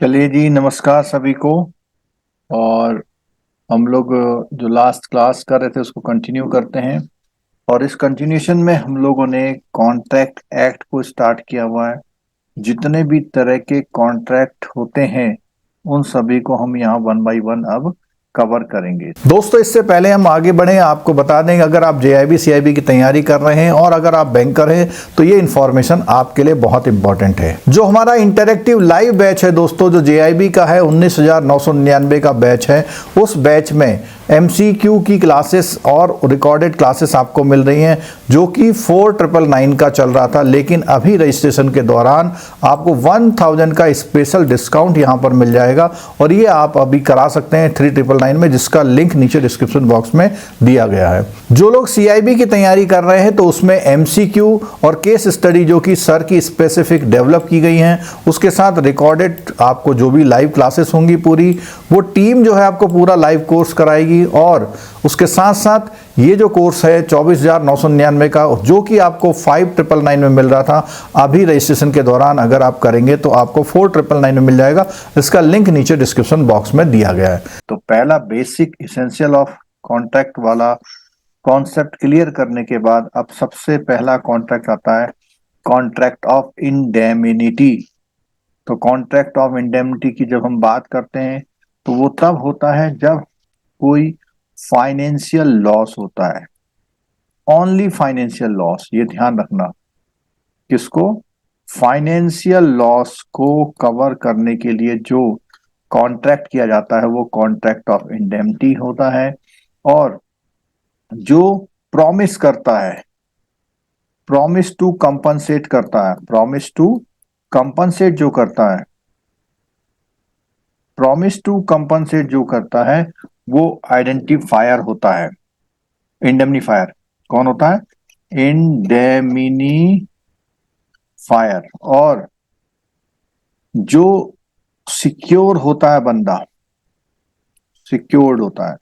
चलिए जी, नमस्कार सभी को। और हम लोग जो लास्ट क्लास कर रहे थे उसको कंटिन्यू करते हैं। और इस कंटिन्यूशन में हम लोगों ने कॉन्ट्रैक्ट एक्ट को स्टार्ट किया हुआ है। जितने भी तरह के कॉन्ट्रैक्ट होते हैं उन सभी को हम यहाँ वन बाय वन अब कवर करेंगे। दोस्तों, इससे पहले हम आगे बढ़े आपको बता दें, अगर आप जेआईबी सीआईबी की तैयारी कर रहे हैं और अगर आप बैंकर हैं तो ये इन्फॉर्मेशन आपके लिए बहुत इंपॉर्टेंट है। जो हमारा इंटरेक्टिव लाइव बैच है दोस्तों, जो जेआईबी का है 19,999 का बैच है, उस बैच में एमसीक्यू की क्लासेस और रिकॉर्डेड क्लासेस आपको मिल रही हैं, जो कि 4999 का चल रहा था, लेकिन अभी रजिस्ट्रेशन के दौरान आपको 1000 का स्पेशल डिस्काउंट यहां पर मिल जाएगा। और ये आप अभी करा सकते हैं 3999 में, जिसका लिंक नीचे डिस्क्रिप्शन बॉक्स में दिया गया है। जो लोग सीआईबी की तैयारी कर रहे हैं तो उसमें एमसीक्यू और केस स्टडी जो कि सर की स्पेसिफिक डेवलप की गई हैं, उसके साथ रिकॉर्डेड आपको जो भी लाइव क्लासेस होंगी पूरी, वो टीम जो है आपको पूरा लाइव कोर्स कराएगी। और उसके साथ साथ ये जो कोर्स है 24,999 का, जो कि आपको 5,999 में मिल रहा था, अभी रजिस्ट्रेशन के दौरान अगर आप करेंगे तो आपको 4,999 में मिल जाएगा। इसका लिंक नीचे डिस्क्रिप्शन बॉक्स में दिया गया है। तो पहला बेसिक इसेंशियल ऑफ कॉन्ट्रैक्ट वाला कॉन्सेप्ट क्लियर करने के बाद अब सबसे पहला कॉन्ट्रैक्ट आता है कॉन्ट्रैक्ट ऑफ इंडेमिनिटी। तो कॉन्ट्रैक्ट ऑफ इंडेमिनिटी की जब हम बात करते हैं तो वो तब होता है जब कोई फाइनेंशियल लॉस होता है। ओनली फाइनेंशियल लॉस, ये ध्यान रखना। किसको? फाइनेंशियल लॉस को कवर करने के लिए जो कॉन्ट्रैक्ट किया जाता है वो कॉन्ट्रैक्ट ऑफ इंडेमिनिटी होता है। और जो प्रॉमिस करता है, प्रॉमिस टू कंपनसेट करता है, प्रॉमिस टू कंपनसेट जो करता है, प्रॉमिस टू कंपनसेट जो करता है वो आइडेंटिफायर होता है। इंडेमनीफायर कौन होता है? इंडेमिनीफायर। और जो सिक्योर होता है बंदा, सिक्योर्ड होता है,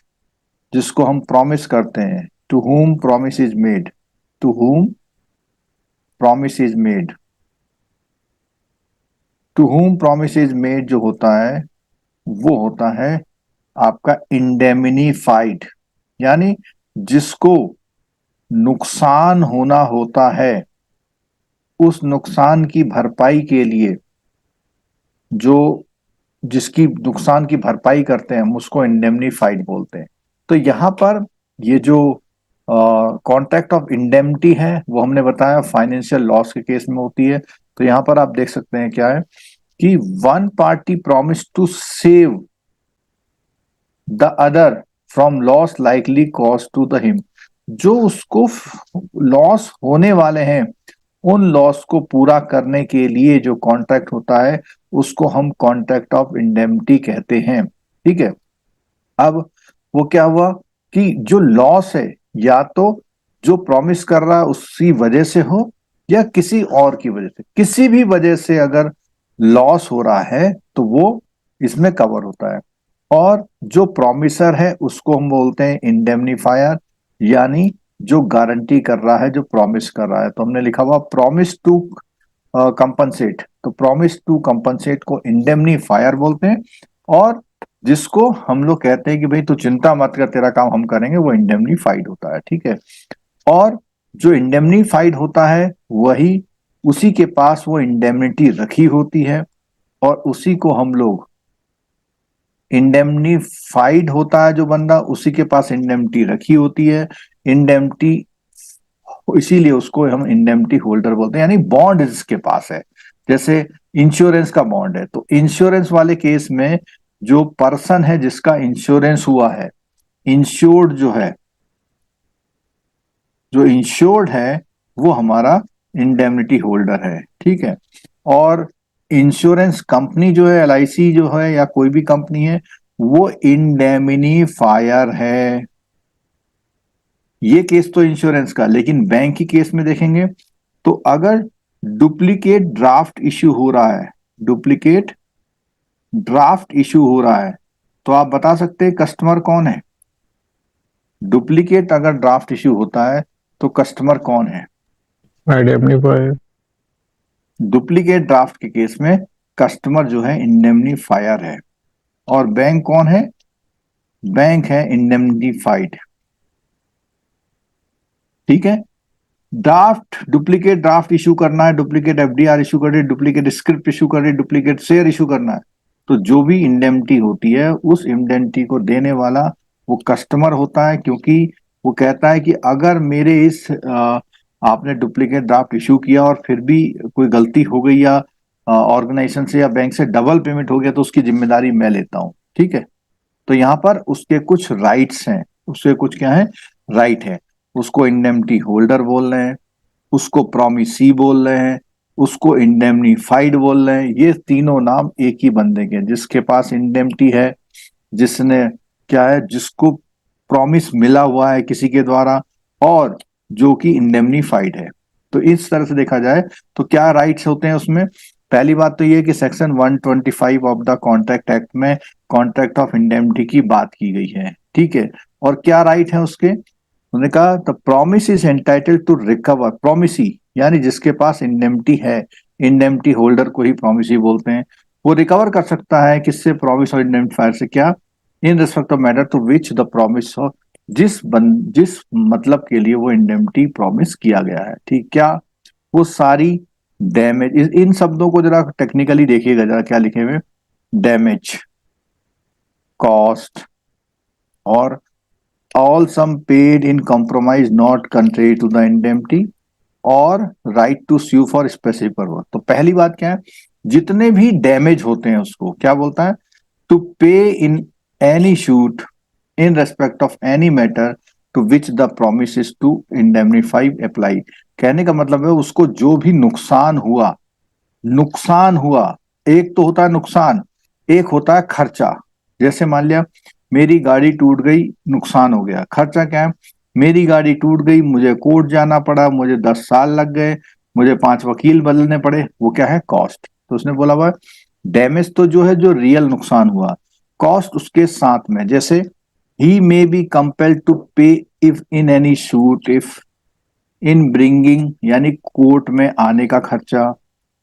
जिसको हम प्रॉमिस करते हैं, to whom promise is made, to whom promise is made, to whom promise is made जो होता है वो होता है आपका इंडेमिनीफाइड। यानी जिसको नुकसान होना होता है, उस नुकसान की भरपाई के लिए, जो जिसकी नुकसान की भरपाई करते हैं हम उसको इंडेमनीफाइड बोलते हैं। तो यहां पर ये जो कॉन्ट्रैक्ट ऑफ इंडेमनिटी है वो हमने बताया फाइनेंशियल लॉस के केस में होती है। तो यहां पर आप देख सकते हैं क्या है कि one party promise to save the other from loss likely cause to the him. जो उसको लॉस होने वाले हैं उन लॉस को पूरा करने के लिए जो कॉन्ट्रैक्ट होता है उसको हम कॉन्ट्रैक्ट ऑफ इंडेमनिटी कहते हैं। ठीक है। अब वो क्या हुआ कि जो लॉस है या तो जो प्रॉमिस कर रहा है उसी वजह से हो या किसी और की वजह से, किसी भी वजह से अगर लॉस हो रहा है तो वो इसमें कवर होता है। और जो प्रॉमिसर है उसको हम बोलते हैं इंडेमनीफायर, यानी जो गारंटी कर रहा है, जो प्रॉमिस कर रहा है। तो हमने लिखा हुआ प्रॉमिस टू कंपनसेट, तो प्रॉमिस टू कंपनसेट को इंडेमनीफायर बोलते हैं। और जिसको हम लोग कहते हैं कि भाई तू चिंता मत कर, तेरा काम हम करेंगे, वो इंडेमनीफाइड होता है। ठीक है। और जो इंडेमनीफाइड होता है वही, उसी के पास वो इंडेमनिटी रखी होती है और उसी को हम लोग, इंडेमनीफाइड होता है जो बंदा, उसी के पास इंडेमनिटी रखी होती है। इंडेमनिटी, इसीलिए उसको हम इंडेमनिटी होल्डर बोलते हैं, यानी बॉन्ड जिसके पास है। जैसे इंश्योरेंस का बॉन्ड है, तो इंश्योरेंस वाले केस में जो पर्सन है जिसका इंश्योरेंस हुआ है, इंश्योर्ड जो है, जो इंश्योर्ड है वो हमारा इंडेमनिटी होल्डर है। ठीक है। और इंश्योरेंस कंपनी जो है, एलआईसी जो है या कोई भी कंपनी है, वो इंडेमनीफायर है। ये केस तो इंश्योरेंस का। लेकिन बैंक की केस में देखेंगे तो अगर डुप्लीकेट ड्राफ्ट इश्यू हो रहा है, डुप्लीकेट ड्राफ्ट इश्यू हो रहा है, तो आप बता सकते हैं कस्टमर कौन है? डुप्लीकेट अगर ड्राफ्ट इश्यू होता है तो कस्टमर कौन है? आइडेंटिफायर। डुप्लीकेट ड्राफ्ट के केस में कस्टमर जो है इंडेमनीफायर है और बैंक कौन है? बैंक है इंडेमनीफाइड। ठीक है। ड्राफ्ट, डुप्लीकेट ड्राफ्ट इशू करना है, डुप्लीकेट एफडीआर इशू कर रही है, डुप्लीकेट स्क्रिप्ट इशू कर रही है, डुप्लीकेट शेयर इशू करना है, तो जो भी इंडेमनिटी होती है उस इंडेमनिटी को देने वाला वो कस्टमर होता है, क्योंकि वो कहता है कि अगर मेरे इस आपने डुप्लीकेट ड्राफ्ट इशू किया और फिर भी कोई गलती हो गई या ऑर्गेनाइजेशन से या बैंक से डबल पेमेंट हो गया तो उसकी जिम्मेदारी मैं लेता हूँ। ठीक है। तो यहाँ पर उसके कुछ राइट्स हैं, उसके कुछ क्या है, राइट है। उसको इंडेमनिटी होल्डर बोल रहे हैं, उसको प्रॉमिसी बोल रहे हैं, उसको इंडेमनीफाइड बोल रहे हैं। ये तीनों नाम एक ही बंदे के हैं, जिसके पास इंडेमनिटी है, जिसने क्या है, जिसको प्रॉमिस मिला हुआ है किसी के द्वारा, और जो कि इंडेमनीफाइड है। तो इस तरह से देखा जाए तो क्या राइट्स होते हैं उसमें? पहली बात तो ये कि section 125 of the contract act में कॉन्ट्रैक्ट ऑफ इंडेमनिटी की बात की गई है। ठीक है। और क्या राइट है उसके? उन्होंने कहा the promise is entitled to recover, promisee यानी जिसके पास इंडेमनिटी है, इंडेमनिटी होल्डर को ही प्रॉमिसी बोलते हैं, वो रिकवर कर सकता है किससे? प्रॉमिस और इंडेमनिफायर से। क्या? In respect of matter to which the promise हो, जिस मतलब के लिए वो इंडेमनिटी प्रॉमिस किया गया है। ठीक। क्या? वो सारी डैमेज, इन शब्दों को जरा टेक्निकली देखिएगा, जरा क्या लिखे हुए, डैमेज, कॉस्ट, और all sum paid in compromise not contrary to the indemnity और right to sue for specific purpose। तो पहली बात क्या है? जितने भी डैमेज होते हैं उसको क्या बोलता है? To pay in any suit in respect of any matter to which the promise is to indemnify apply. कहने का मतलब है उसको जो भी नुकसान हुआ, नुकसान हुआ, एक तो होता है नुकसान, एक होता है खर्चा। जैसे मान लिया मेरी गाड़ी टूट गई, नुकसान हो गया। खर्चा क्या है? मेरी गाड़ी टूट गई, मुझे कोर्ट जाना पड़ा, मुझे 10 साल लग गए, मुझे 5 वकील बदलने पड़े, वो क्या है? कॉस्ट। तो उसने बोला हुआ डैमेज तो जो है, जो रियल नुकसान हुआ, कॉस्ट उसके साथ में। जैसे ही मे बी कंपेल्ड टू पे if in any shoot, if in bringing यानी कोर्ट में आने का खर्चा,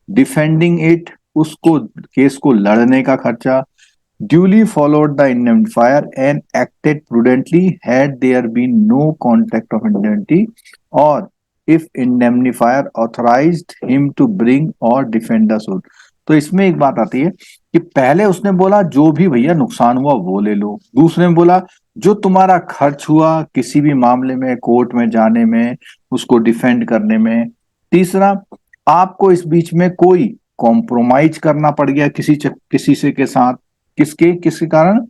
डिफेंडिंग इट उसको केस को लड़ने का खर्चा, duly followed the indemnifier and acted prudently had there been no contract of indemnity, or if indemnifier authorised him to bring or defend the suit. तो इसमें एक बात आती है कि पहले उसने बोला जो भी भैया नुकसान हुआ वो ले लो, दूसरे में बोला जो तुम्हारा खर्च हुआ किसी भी मामले में कोर्ट में जाने में, उसको डिफेंड करने में, तीसरा आपको इस बीच में कोई कॉम्प्रोमाइज करना पड़ गया किसी से के साथ, किसके कारण?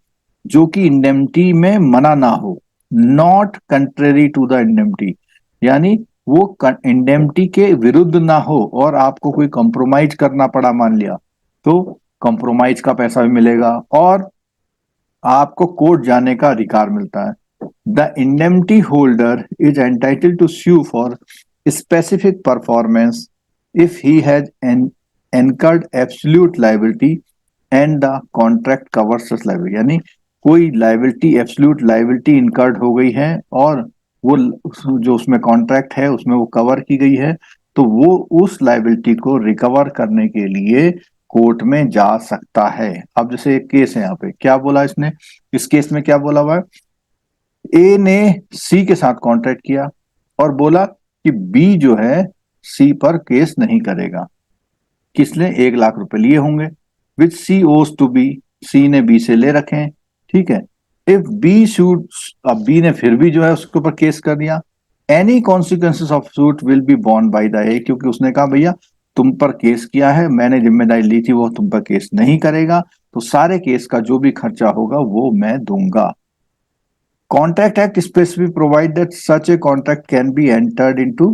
जो कि इंडेमनिटी में मना ना हो, not contrary to the indemnity, यानी वो इंडेमनिटी के विरुद्ध ना हो और आपको कोई कॉम्प्रोमाइज करना पड़ा मान लिया, तो कॉम्प्रोमाइज का पैसा भी मिलेगा और आपको कोर्ट जाने का अधिकार मिलता है। The indemnity holder is entitled to sue for specific performance if he has incurred absolute liability and the contract covers such liability। यानी कोई लाइबिलिटी, एब्सोल्यूट लाइबिलिटी इनकर्ड हो गई है और वो जो उसमें कॉन्ट्रैक्ट है उसमें वो कवर की गई है, तो वो उस लाइबिलिटी को रिकवर करने के लिए कोर्ट में जा सकता है। अब जैसे एक केस है, यहाँ पे क्या बोला इसने, इस केस में क्या बोला हुआ है? ए ने सी के साथ कॉन्ट्रैक्ट किया और बोला कि बी जो है सी पर केस नहीं करेगा। किसने? 1 लाख रुपए लिए होंगे, विच सी ओज टू बी, सी ने बी से ले रखे हैं। ठीक है। इफ बी शूट, अब बी ने फिर भी जो है उसके ऊपर केस कर दिया, any consequences of suit will be born by the ए, क्योंकि उसने कहा भैया तुम पर केस किया है, मैंने जिम्मेदारी ली थी, वो तुम पर केस नहीं करेगा, तो सारे केस का जो भी खर्चा होगा वो मैं दूंगा। Contract act specific provide that such a contract can be entered into,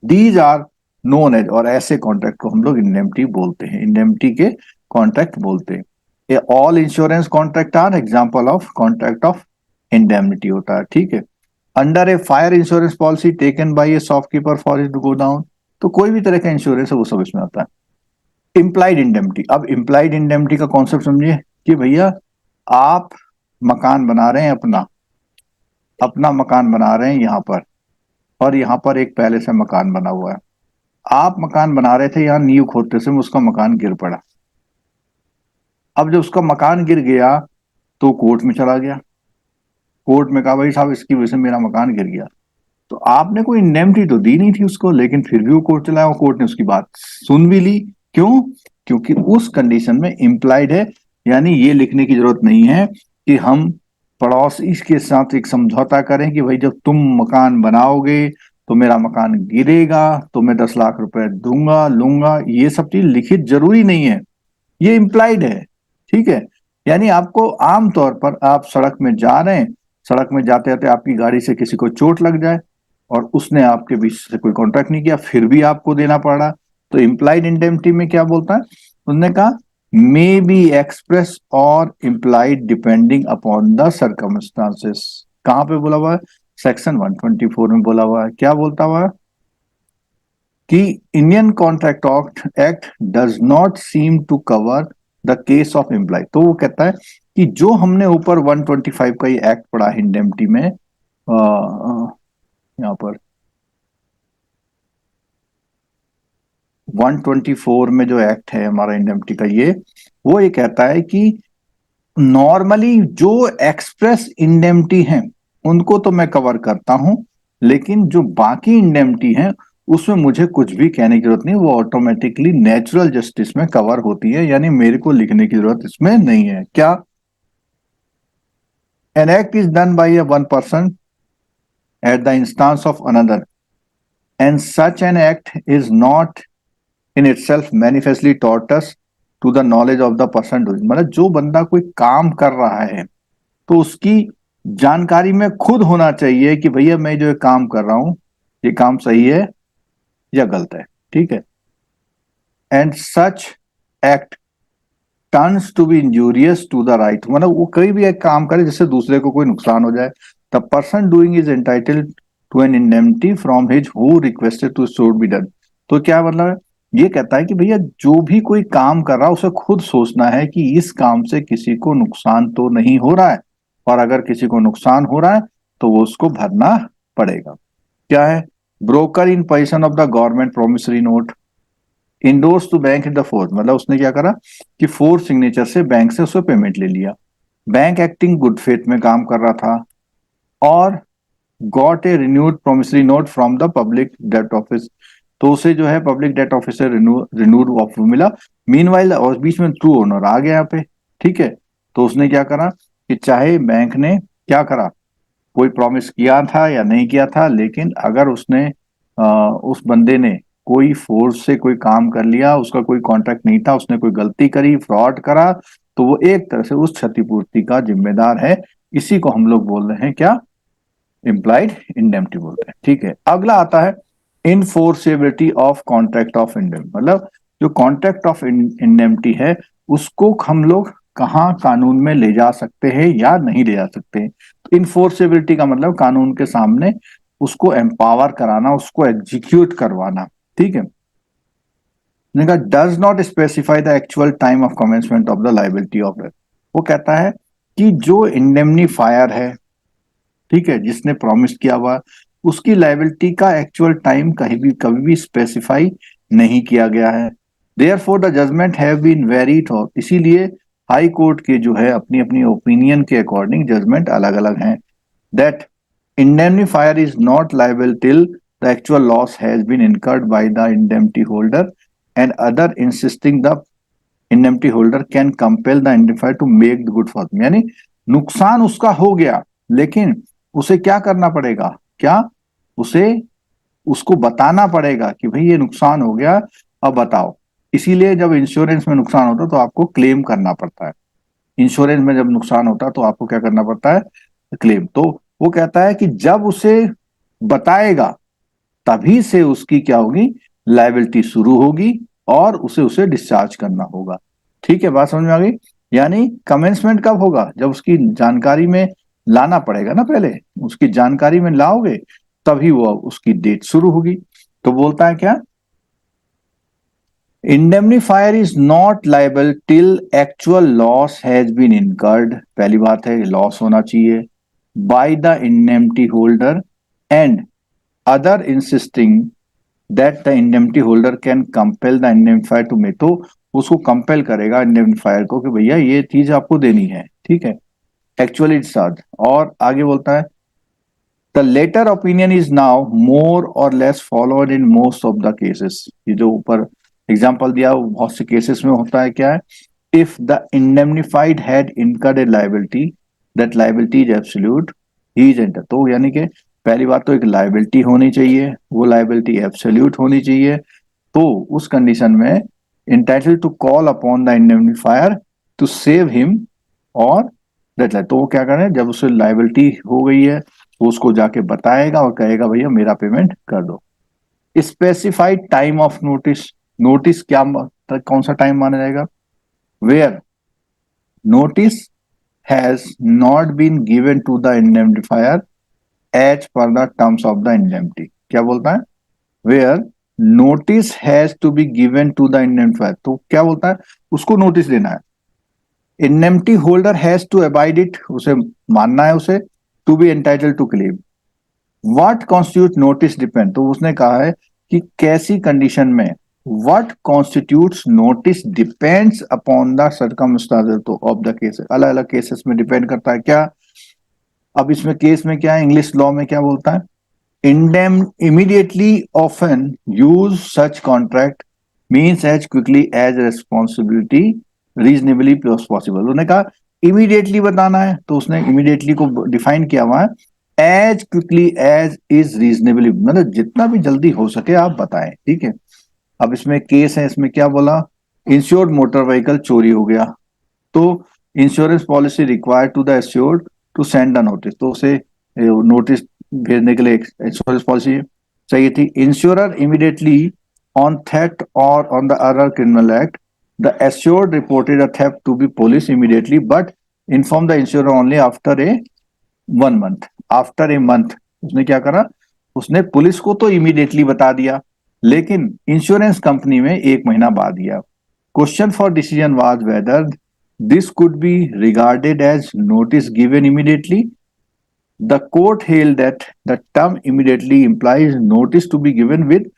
these are known as, और ऐसे कॉन्ट्रैक्ट को हम लोग इंडेमनिटी बोलते हैं, इंडेमनिटी के कॉन्ट्रैक्ट बोलते हैं। ये all insurance contract are example of contract of indemnity होता है। ठीक है। Under a fire insurance policy taken by a shopkeeper for it to go down, तो कोई भी तरह का इंश्योरेंस है वो सब इसमें आता है। इम्प्लाइड इंडेमनिटी, अब इम्प्लाइड इंडेमनिटी का कॉन्सेप्ट समझिए कि भैया आप मकान बना रहे हैं, अपना अपना मकान बना रहे हैं यहाँ पर, और यहाँ पर एक पहले से मकान बना हुआ है, आप मकान बना रहे थे, यहाँ नींव खोदते समय उसका मकान गिर पड़ा। अब जब उसका मकान गिर गया तो कोर्ट में चला गया, कोर्ट में कहा भाई साहब इसकी वजह से मेरा मकान गिर गया। तो आपने कोई इंडेमनिटी तो दी नहीं थी उसको, लेकिन फिर भी वो कोर्ट चलाया और कोर्ट ने उसकी बात सुन भी ली। क्यों? क्योंकि उस कंडीशन में इम्प्लाइड है, यानी ये लिखने की जरूरत नहीं है कि हम पड़ोसी के साथ एक समझौता करें कि भाई जब तुम मकान बनाओगे तो मेरा मकान गिरेगा तो मैं 10 लाख रुपए दूंगा लूंगा, ये सब चीज लिखित जरूरी नहीं है, ये इम्प्लाइड है। ठीक है, यानी आपको आमतौर पर आप सड़क में जा रहे हैं, सड़क में जाते जाते आपकी गाड़ी से किसी को चोट लग जाए और उसने आपके बीच से कोई कॉन्ट्रैक्ट नहीं किया फिर भी आपको देना पड़ रहा, तो इम्प्लाइड इंडेमनिटी में क्या बोलता है, उसने कहा मे बी एक्सप्रेस और implied depending upon the circumstances. कहां पे बोला हुआ है? सेक्शन 124 में बोला हुआ है। क्या बोलता हुआ है कि Indian contract act does not seem to cover the case of employ. तो वो कहता है कि जो हमने ऊपर 125 का ये एक्ट पढ़ा है इंडेमनिटी में, यहाँ पर 124 में जो एक्ट है हमारा इंडेमनिटी का, वो ये कहता है कि नॉर्मली जो एक्सप्रेस इंडेमनिटी हैं उनको तो मैं कवर करता हूं, लेकिन जो बाकी इंडेमनिटी हैं उसमें मुझे कुछ भी कहने की जरूरत नहीं, वो ऑटोमेटिकली नेचुरल जस्टिस में कवर होती है, यानी मेरे को लिखने की जरूरत इसमें नहीं है। क्या? An act is done by a one person at the instance of another and such an act is not in itself manifestly tortious to the knowledge of the person doing. मतलब जो बंदा कोई काम कर रहा है तो उसकी जानकारी में खुद होना चाहिए कि भैया मैं जो ये काम कर रहा हूं ये काम सही है या गलत है। ठीक है, and such act turns to be injurious to the right, मतलब वो कोई भी एक काम करे जिससे दूसरे को कोई नुकसान हो जाए, the person doing is entitled to an indemnity from his who requested to should be done. तो क्या मतलब है? ये कहता है कि भैया जो भी कोई काम कर रहा है उसे खुद सोचना है कि इस काम से किसी को नुकसान तो नहीं हो रहा है, और अगर किसी को नुकसान हो रहा है तो वो उसको भरना पड़ेगा। क्या है? Broker in position of the government promissory note endorse to bank in the fourth, मतलब उसने क्या करा कि फोर्थ सिग्नेचर से बैंक से उसको पेमेंट ले लिया, बैंक एक्टिंग गुड फेथ में काम कर रहा था, और got a renewed promissory note from the public debt office, तो उसे जो है पब्लिक डेट ऑफिस से रिन्यूड ऑफ मिला। मीनवाइल और बीच में ट्रू ओनर आ गया यहाँ पे। ठीक है, तो उसने क्या करा कि चाहे बैंक ने क्या करा, कोई प्रॉमिस किया था या नहीं किया था, लेकिन अगर उसने उस बंदे ने कोई फोर्स से कोई काम कर लिया, उसका कोई कॉन्ट्रैक्ट नहीं था, उसने कोई गलती करी, फ्रॉड करा, तो वो एक तरह से उस क्षतिपूर्ति का जिम्मेदार है। इसी को हम लोग बोल रहे हैं क्या? इम्प्लाइड इंडेमनिटी बोलते हैं। ठीक है, अगला आता है इनफोर्सेबिलिटी ऑफ कॉन्ट्रैक्ट ऑफ इंडेमनिटी, मतलब जो कॉन्ट्रैक्ट ऑफ इंडेमनिटी है उसको हम लोग कहाँ कानून में ले जा सकते हैं या नहीं ले जा सकते। तो इनफोर्सेबिलिटी का मतलब कानून के सामने उसको एम्पावर कराना, उसको एग्जीक्यूट करवाना। ठीक है, does not specify the actual time of commencement of the liability of debt. वो कहता है कि जो इंडेमनीफायर है, ठीक है, जिसने प्रॉमिस किया हुआ, उसकी लाइबिलिटी का एक्चुअल टाइम कभी भी स्पेसिफाई नहीं किया गया है। Therefore the judgment have been varied, और इसीलिए हाई कोर्ट के जो है अपनी अपनी ओपिनियन के अकॉर्डिंग जजमेंट अलग अलग हैं। That indemnifier is not liable till the actual loss has been incurred by the indemnity holder, and other insisting the indemnity holder can compel the indemnifier to make the good for them। यानी नुकसान उसका हो गया, लेकिन उसे क्या करना पड़ेगा? क्या उसे उसको बताना पड़ेगा कि भाई ये नुकसान हो गया, अब बताओ। इसीलिए जब इंश्योरेंस में नुकसान होता है तो आपको क्लेम करना पड़ता है। इंश्योरेंस में जब नुकसान होता है तो आपको क्या करना पड़ता है? क्लेम। तो वो कहता है कि जब उसे बताएगा तभी से उसकी क्या होगी? लायबिलिटी शुरू होगी और उसे उसे डिस्चार्ज करना होगा। ठीक है, बात समझ में आ गई? यानी कमेंसमेंट कब होगा? जब उसकी जानकारी में लाना पड़ेगा ना, पहले उसकी जानकारी में लाओगे तभी वो उसकी डेट शुरू होगी। तो बोलता है क्या? Indemnifier is not liable till actual loss has been incurred. पहली बात है लॉस होना चाहिए by the indemnity holder and other insisting that the indemnity holder can compel the indemnifier to may, तो उसको कंपेल करेगा इंडेमनिफायर को कि भैया ये चीज आपको देनी है, ठीक है, एक्चुअली इट्स चार्ज। और आगे बोलता है the latter opinion is now more or less followed in most of the cases. ये जो ऊपर एग्जांपल दिया वो बहुत से केसेस में होता है, क्या है, if the indemnified had incurred A liability, that liability is absolute, he is enter. तो यानी कि पहली बात तो एक लायबिलिटी होनी चाहिए, वो लायबिलिटी एब्सोल्यूट होनी चाहिए, तो उस कंडीशन में entitle to call upon the indemnifier to save him और दैट लाइक। तो वो क्या करें, जब उसे लायबिलिटी हो गई है तो उसको जाके बताएगा और कहेगा भैया मेरा पेमेंट कर दो। Specified time of notice, notice क्या, कौन सा टाइम माना जाएगा, where notice has not been given to the indemnifier as per the terms of the indemnity. क्या बोलता है, where notice has to be given to the indemnifier, तो क्या बोलता है, उसको नोटिस देना है, indemnity holder has to abide it, उसे मानना है उसे, to be entitle to claim. What constitute notice depend, तो उसने कहा है कि कैसी कंडीशन में what constitutes notice depends upon the circumstances of the case, अलग अलग केसेस में डिपेंड करता है क्या। अब इसमें केस में क्या है, इंग्लिश लॉ में क्या बोलता है, इंडेम immediately often use such contract means as quickly as responsibility reasonably possible. उन्होंने कहा इमीडिएटली बताना है, तो उसने इमीडिएटली को डिफाइन किया हुआ है as quickly as is reasonably, मतलब जितना भी जल्दी हो सके आप बताएं, ठीक है। अब इसमें केस है, इसमें क्या बोला, इंश्योर्ड मोटर व्हीकल चोरी हो गया, तो insurance policy required to the assured to send the notice, तो उसे नोटिस भेजने के लिए इंश्योरेंस पॉलिसी चाहिए थी। इंश्योरर इमीडिएटली ऑन थेफ्ट और on the other criminal act, the assured reported a theft to be police immediately but inform the insurer only after a 1 month. After a month उसने क्या करा, उसने police को तो immediately बता दिया लेकिन इंश्योरेंस कंपनी में 1 महीना बाद दिया। Question for decision was whether this could be regarded as notice given immediately. The court held that the term immediately implies notice to be given with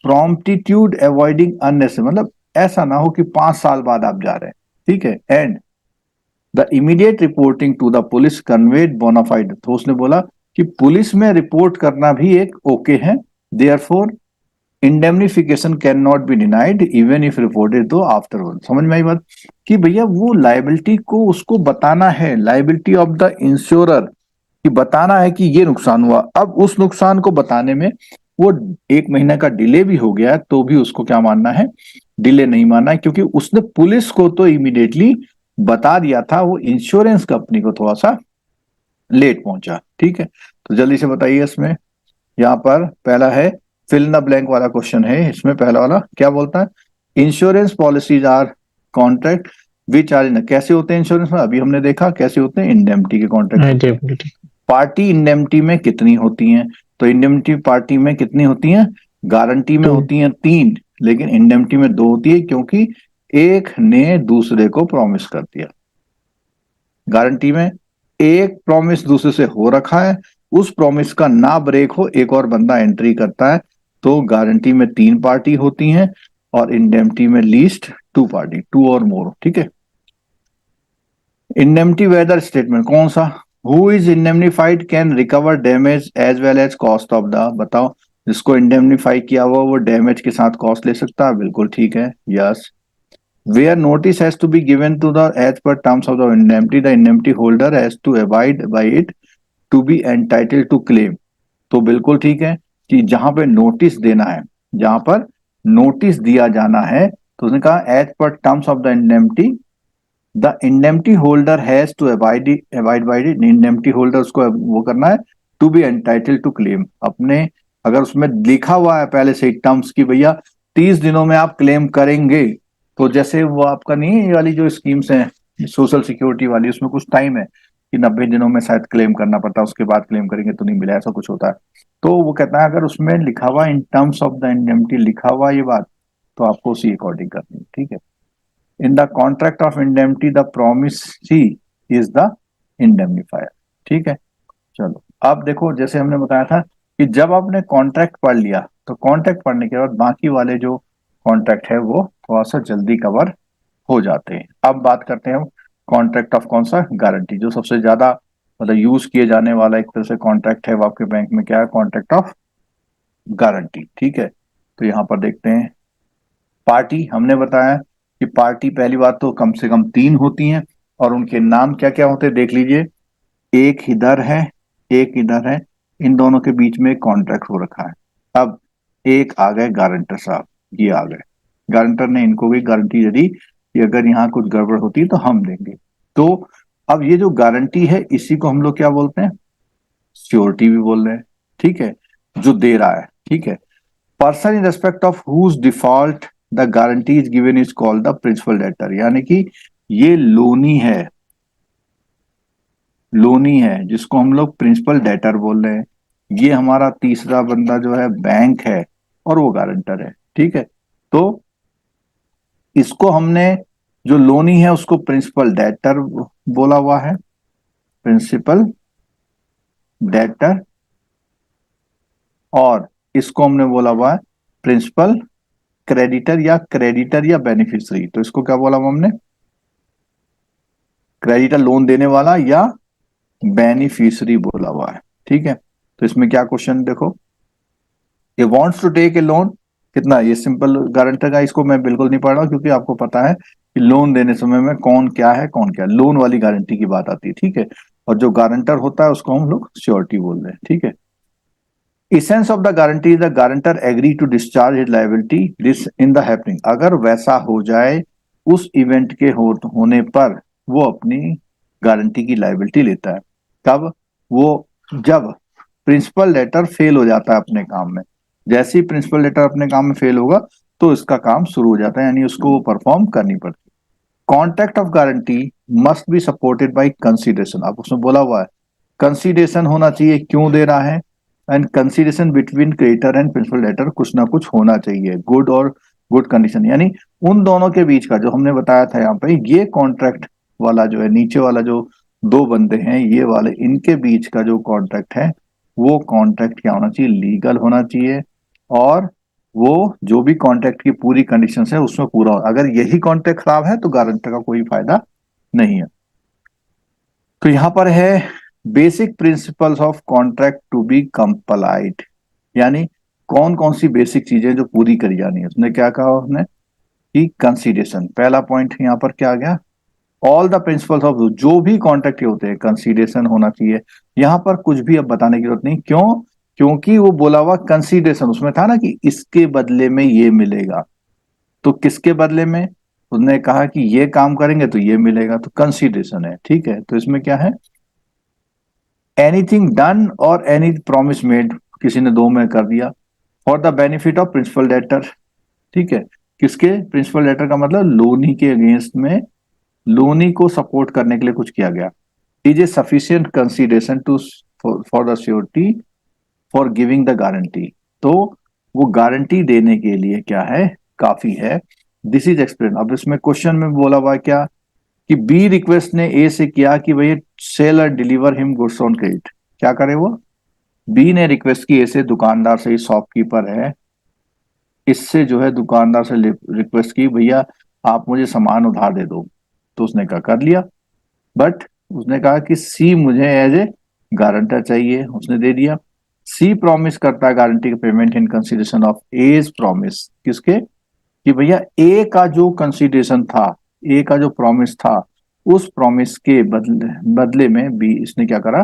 promptitude avoiding unnecessary, मतलब ऐसा ना हो कि 5 साल बाद आप जा रहे हैं, ठीक है। And the immediate reporting to the police conveyed bona fide, तो उसने बोला कि पुलिस में रिपोर्ट करना भी एक ओके है, therefore indemnification can not be denied even if reported तो आफ्टरवर्ड। समझ में आई बात, कि भैया वो लायबिलिटी को उसको बताना है, लायबिलिटी ऑफ द इंश्योरर कि बताना है कि ये नुकसान हुआ। अब उस नुकसान को बताने में वो 1 महीने का डिले भी हो गया तो भी उसको क्या मानना है, डिले नहीं मानना है, क्योंकि उसने पुलिस को तो इमीडिएटली बता दिया था, वो इंश्योरेंस कंपनी को थोड़ा सा लेट पहुंचा, ठीक है। तो जल्दी से बताइए, इसमें यहाँ पर पहला है फिल इन द ब्लैंक वाला क्वेश्चन है, इसमें पहला वाला क्या बोलता है, insurance policies are contract which are in, कैसे होते हैं इंश्योरेंस में, अभी हमने देखा कैसे होते हैं, इंडेमनिटी के कॉन्ट्रैक्ट। पार्टी इंडेमनिटी में कितनी होती हैं, तो इंडेमनिटी पार्टी में कितनी होती हैं, गारंटी में होती हैं 3, लेकिन इंडेमनिटी में 2 होती है क्योंकि एक ने दूसरे को प्रॉमिस कर दिया। गारंटी में एक प्रॉमिस दूसरे से हो रखा है, उस प्रॉमिस का ना ब्रेक हो, एक और बंदा एंट्री करता है, तो गारंटी में 3 पार्टी होती हैं और इंडेमनिटी में लीस्ट 2 पार्टी, 2 और मोर, ठीक है। इंडेमनिटी वेदर स्टेटमेंट कौन सा, who is indemnified can recover damage as well as cost of the, बताओ जिसको इंडेमनिफाई किया हुआ वो डैमेज के साथ कॉस्ट ले सकता है, बिल्कुल ठीक है, yes. Where notice has to be given to the as per terms of the indemnity, the indemnity holder has to abide by it to be entitled to claim। तो बिल्कुल ठीक है कि जहां पे नोटिस देना है, जहां पर नोटिस दिया जाना है, तो उसने कहा as per terms of the indemnity the indemnity holder has to abide by it, indemnity holder उसको वो करना है to be entitled to claim, अपने अगर उसमें लिखा हुआ है पहले से टर्म्स की भैया 30 दिनों में आप क्लेम करेंगे, तो जैसे वो आपका नहीं, ये वाली जो स्कीम्स हैं सोशल सिक्योरिटी वाली, उसमें कुछ टाइम है कि 90 दिनों में शायद क्लेम करना पड़ता है, उसके बाद क्लेम करेंगे तो नहीं मिला, ऐसा कुछ होता है। तो वो कहता है अगर उसमें लिखा हुआ in terms of the indemnity लिखा हुआ ये बात, तो आपको उसी अकॉर्डिंग करनी है, ठीक है। In the contract of indemnity the promissory is the indemnifier, ठीक है। चलो अब देखो, जैसे हमने बताया था कि जब आपने कॉन्ट्रैक्ट पढ़ लिया तो कॉन्ट्रैक्ट पढ़ने के बाद बाकी वाले जो कॉन्ट्रैक्ट है वो थोड़ा सा जल्दी कवर हो जाते हैं। अब बात करते हैं हम कॉन्ट्रैक्ट ऑफ कौन सा, गारंटी, जो सबसे ज्यादा मतलब यूज किए जाने वाला एक तरह से कॉन्ट्रैक्ट है वो आपके बैंक में क्या है, कॉन्ट्रैक्ट ऑफ गारंटी। ठीक है, तो यहां पर देखते हैं पार्टी, हमने बताया कि पार्टी पहली बात तो कम से कम 3 होती हैं और उनके नाम क्या क्या होते हैं देख लीजिए। एक इधर है, एक इधर है, इन दोनों के बीच में कॉन्ट्रैक्ट हो रखा है। अब एक आ गए गारंटर साहब, ये आ गए गारंटर ने इनको भी गारंटी दे दी कि अगर यहाँ कुछ गड़बड़ होती है तो हम देंगे। तो अब ये जो गारंटी है इसी को हम लोग क्या बोलते हैं, श्योरिटी भी बोल रहे हैं। ठीक है, जो दे रहा है। ठीक है, person in respect of whose default the guarantee is given is called the principal debtor, यानी कि ये लोनी है, लोनी है जिसको हम लोग प्रिंसिपल डेटर बोल रहे हैं। ये हमारा तीसरा बंदा जो है बैंक है और वो गारंटर है। ठीक है, तो इसको हमने जो लोनी है उसको प्रिंसिपल डेटर बोला हुआ है, प्रिंसिपल डेटर, और इसको हमने बोला हुआ है प्रिंसिपल क्रेडिटर या बेनिफिशियरी। तो इसको क्या बोला हुआ हमने, क्रेडिटर लोन देने वाला या बेनिफिशियरी बोला हुआ है। ठीक है, तो इसमें क्या क्वेश्चन देखो, ये wants to take a loan, कितना, ये सिंपल गारंटर का, इसको मैं बिल्कुल नहीं पढ़ रहा हूं क्योंकि आपको पता है कि लोन देने समय में कौन क्या है कौन क्या, लोन वाली गारंटी की बात आती है। ठीक है, और जो गारंटर होता है उसको हम लोग श्योरिटी बोल रहे हैं। ठीक है, essence of the guarantee is the guarantor agree to discharge his liability this in the happening, अगर वैसा हो जाए उस इवेंट के होने पर वो अपनी गारंटी की लाइबिलिटी लेता है। कब, वो जब प्रिंसिपल लेटर फेल हो जाता है अपने काम में, जैसे ही प्रिंसिपल लेटर अपने काम में फेल होगा तो इसका काम शुरू हो जाता है, यानी उसको वो परफॉर्म करनी पड़ती है। Contract of guarantee must be supported by consideration, अब उसमें बोला हुआ है कंसिडरेशन होना चाहिए, क्यों दे रहा है, and consideration between creditor and principal debtor, कुछ ना कुछ होना चाहिए, गुड और गुड कंडीशन, यानी उन दोनों के बीच का जो हमने बताया था यहाँ पे, ये कॉन्ट्रैक्ट वाला जो है नीचे वाला जो दो बंदे हैं ये वाले, इनके बीच का जो कॉन्ट्रैक्ट है वो कॉन्ट्रैक्ट क्या होना चाहिए, लीगल होना चाहिए, और वो जो भी कॉन्ट्रैक्ट की पूरी कंडीशन है उसमें पूरा हो। अगर यही कॉन्ट्रैक्ट खराब है तो गारंटर का कोई फायदा नहीं है। तो यहां पर है basic principles of contract to be complied, यानी कौन कौन सी बेसिक चीजें जो पूरी करी जानी है। उसने क्या कहा, उसने कि कंसीडरेशन, पहला पॉइंट यहाँ पर क्या आ गया, ऑल द प्रिंसिपल्स ऑफ, जो भी कॉन्ट्रैक्ट होते हैं कंसीडरेशन होना चाहिए। यहाँ पर कुछ भी अब बताने की जरूरत नहीं, क्यों, क्योंकि वो बोला हुआ कंसीडरेशन, उसमें था ना कि इसके बदले में ये मिलेगा, तो किसके बदले में, उसने कहा कि ये काम करेंगे तो ये मिलेगा, तो कंसीडरेशन है। ठीक है, तो इसमें क्या है, एनीथिंग डन और एनी प्रॉमिस मेड, किसी ने दो में कर दिया, for the benefit of principal debtor. ठीक है, किसके, प्रिंसिपल डेटर का मतलब लोनी के अगेंस्ट में, लोनी को सपोर्ट करने के लिए कुछ किया गया। Is a sufficient consideration to for the surety for giving the guarantee, तो वो गारंटी देने के लिए क्या है, काफी है। दिस इज एक्सप्लेन, अब इसमें क्वेश्चन में बोला हुआ क्या कि बी रिक्वेस्ट ने ए से किया कि भैया सेल और deliver him goods on credit, क्या करे वो, बी ने रिक्वेस्ट की ए से, दुकानदार से, शॉपकीपर है, इससे जो है दुकानदार से रिक्वेस्ट की भैया आप मुझे सामान उधार दे दो, तो उसने कहा कर लिया, बट उसने कहा कि सी मुझे एज ए गारंटर चाहिए, उसने दे दिया। सी प्रॉमिस करता है गारंटी का payment in consideration of as promise, किसके, कि भैया ए का जो कंसिडरेशन था, ए का जो प्रॉमिस था, उस प्रॉमिस के बदले में बी इसने क्या करा,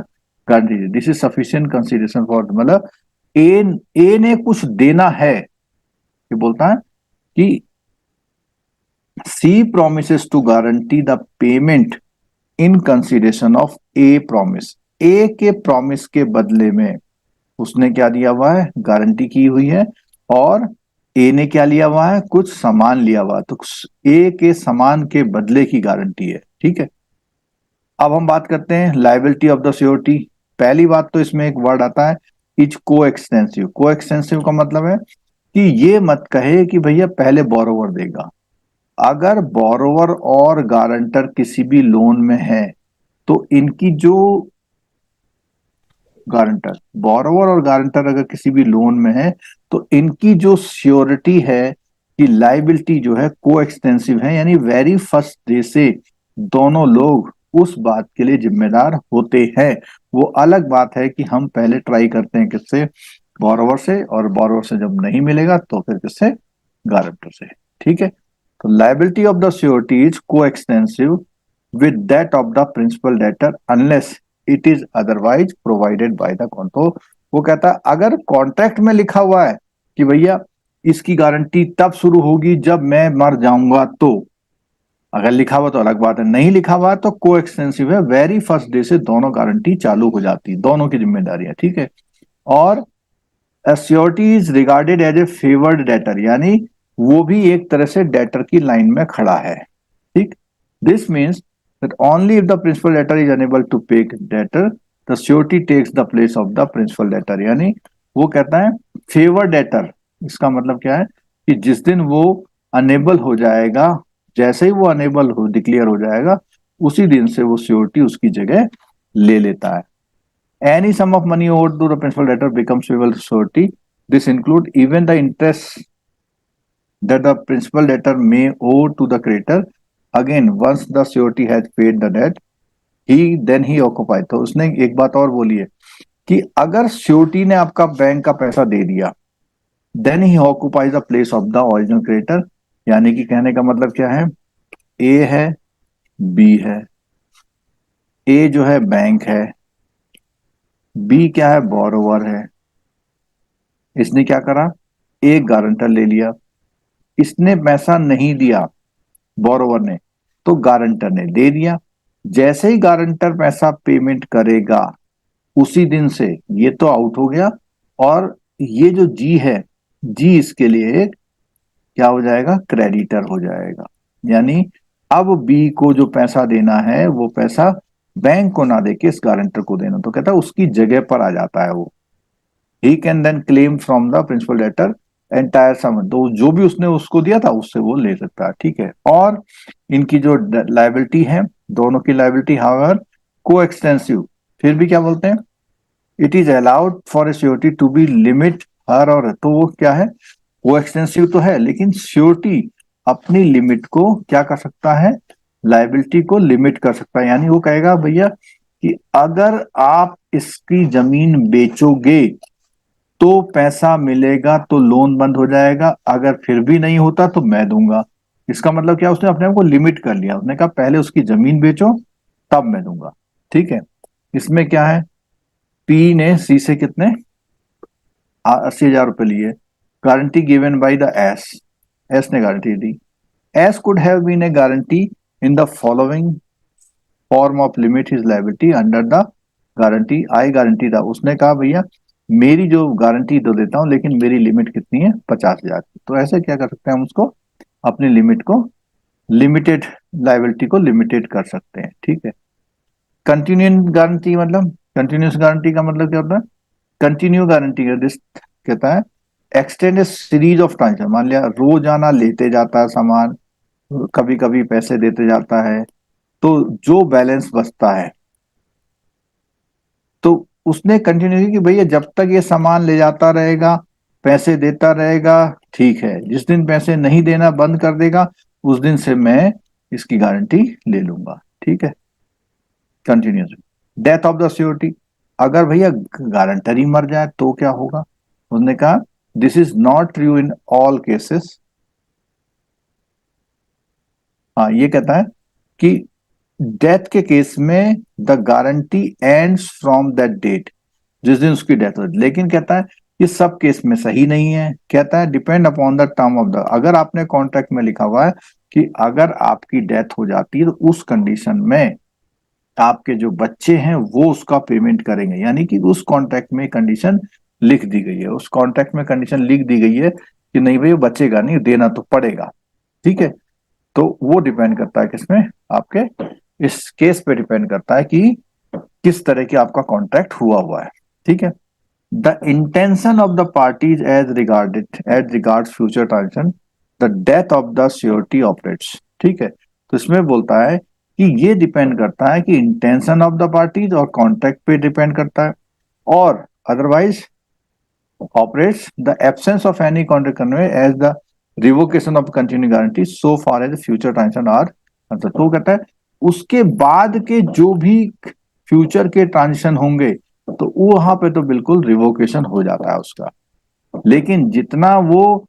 guarantee the. This is sufficient consideration for, मतलब ए ए ने कुछ देना है, ये बोलता है कि C promises to guarantee the payment in consideration of A promise, A के प्रॉमिस के बदले में उसने क्या दिया हुआ है, गारंटी की हुई है, और ए ने क्या लिया हुआ है, कुछ सामान लिया हुआ है, तो ए के सामान के बदले की गारंटी है। ठीक है, अब हम बात करते हैं लाइबिलिटी ऑफ द श्योरिटी। पहली बात तो इसमें एक वर्ड आता है इज को एक्सटेंसिव, को एक्सटेंसिव का मतलब है कि ये मत कहे कि भैया पहले बोरोवर देगा, अगर बोरोवर और गारंटर किसी भी लोन में है तो इनकी जो गारंटर, बोरोवर और गारंटर अगर किसी भी लोन में है तो इनकी जो श्योरिटी है कि लाइबिलिटी जो है को एक्सटेंसिव है, यानी वेरी फर्स्ट डे से दोनों लोग उस बात के लिए जिम्मेदार होते हैं। वो अलग बात है कि हम पहले ट्राई करते हैं किससे, बोरोवर से, और बोरोवर से जब नहीं मिलेगा तो फिर किससे, गारंटर से। ठीक है, तो liability of the surety is को extensive with that of the principal debtor unless it is otherwise provided by the तो वो कहता है अगर कॉन्ट्रैक्ट में लिखा हुआ है कि भैया इसकी गारंटी तब शुरू होगी जब मैं मर जाऊंगा, तो अगर लिखा हुआ तो अलग बात है, नहीं लिखा हुआ तो को एक्सटेंसिव है, वेरी फर्स्ट डे से दोनों गारंटी चालू हो जाती है, दोनों की जिम्मेदारी है। ठीक है, और a surety is regarded as a favoured debtor, यानी वो भी एक तरह से डेटर की लाइन में खड़ा है। ठीक, this means that only if the principal debtor is unable to pay debtor, the surety takes the place of the principal debtor। यानी वो कहता है फेवर डेटर, इसका मतलब क्या है कि जिस दिन वो अनेबल हो जाएगा, जैसे ही वो अनेबल हो डिक्लेयर हो जाएगा, उसी दिन से वो श्योरिटी उसकी जगह ले लेता है। Any sum of money owed to the principal debtor becomes payable surety, this include even the interest that the principal debtor may owe to the creditor again once the surety has paid the debt he occupy। तो उसने एक बात और बोली है कि अगर surety ने आपका बैंक का पैसा दे दिया, then he occupies the place of the original creditor. यानी कि कहने का मतलब क्या है, ए है, बी है, ए जो है बैंक है, बी क्या है, बोरोवर है। इसने क्या करा, एक गारंटर ले लिया, इसने पैसा नहीं दिया बोरोवर ने, तो गारंटर ने दे दिया। जैसे ही गारंटर पैसा पेमेंट करेगा उसी दिन से ये तो आउट हो गया, और ये जो जी है, जी इसके लिए एक क्या हो जाएगा, क्रेडिटर हो जाएगा। यानी अब बी को जो पैसा देना है वो पैसा बैंक को ना देके इस गारंटर को देना, तो कहता है उसकी जगह पर आ जाता है वो। He can then claim from the principal debtor entire sum, तो जो भी उसने उसको दिया था उससे वो ले सकता है। ठीक है, और इनकी जो लाइबिलिटी है, दोनों की लाइबिलिटी हाउएवर को एक्सटेंसिव, फिर भी क्या बोलते हैं, it is allowed for a surety to be limit her, और तो वो क्या है, वो एक्सटेंसिव तो है लेकिन श्योरिटी अपनी लिमिट को क्या कर सकता है, लाइबिलिटी को लिमिट कर सकता है। यानी वो कहेगा भैया कि अगर आप इसकी जमीन बेचोगे तो पैसा मिलेगा, तो लोन बंद हो जाएगा, अगर फिर भी नहीं होता तो मैं दूंगा। इसका मतलब क्या, उसने अपने आप को लिमिट कर लिया, उसने कहा पहले उसकी जमीन बेचो तब मैं दूंगा। ठीक है, इसमें क्या है, पी ने सी से कितने 80,000 रुपए लिए, guarantee given by the S, S ने गारंटी दी। S could have been a guarantee in the following form of limit his liability under the guarantee, I guarantee था, उसने कहा भैया मेरी जो गारंटी तो देता हूं लेकिन मेरी लिमिट कितनी है, 50,000 की। तो ऐसे क्या कर सकते हैं हम उसको, अपनी लिमिट को, लिमिटेड लाइबिलिटी को लिमिटेड कर सकते हैं। ठीक है, कंटिन्यूइंग गारंटी मतलब, कंटिन्यूस गारंटी का मतलब क्या होता है, कंटिन्यू गारंटी का दिस कहता है extend A series of transaction, मान लिया रोजाना लेते जाता है सामान, कभी कभी पैसे देते जाता है, तो जो बैलेंस बचता है तो उसने कंटिन्यू की कि भैया जब तक ये सामान ले जाता रहेगा, पैसे देता रहेगा, ठीक है, जिस दिन पैसे नहीं देना बंद कर देगा उस दिन से मैं इसकी गारंटी ले लूंगा। ठीक है, continuous. Death of the surety, अगर भैया गारंटर ही मर जाए तो क्या होगा, उसने कहा this is not true in all cases. हाँ, ये कहता है कि डेथ के केस में the guarantee ends from that date, जिस दिन उसकी डेथ हो, लेकिन कहता है ये सब केस में सही नहीं है। कहता है depend upon the term of the, अगर आपने कॉन्ट्रैक्ट में लिखा हुआ है कि अगर आपकी डेथ हो जाती है तो उस कंडीशन में आपके जो बच्चे हैं वो उसका पेमेंट करेंगे, यानी कि उस कॉन्ट्रैक्ट में कंडीशन लिख दी गई है, उस कॉन्ट्रैक्ट में कंडीशन लिख दी गई है कि नहीं भाई बचेगा नहीं, देना तो पड़ेगा। ठीक है, तो वो डिपेंड करता है किसमें, आपके इस केस पे डिपेंड करता है कि किस तरह की आपका कॉन्ट्रैक्ट हुआ है। ठीक है, the intention of the parties as regards future transaction, the death of the surety operates. ठीक है, तो इसमें बोलता है कि ये डिपेंड करता है कि इंटेंशन ऑफ द पार्टीज और कॉन्ट्रैक्ट पे डिपेंड करता है। और otherwise operates the absence of any contract convey as the revocation of continuing guarantee so far as the future transaction are concerned। तो कहता है उसके बाद के जो भी फ्यूचर के ट्रांजेक्शन होंगे तो वहां पे तो बिल्कुल रिवोकेशन हो जाता है उसका, लेकिन जितना वो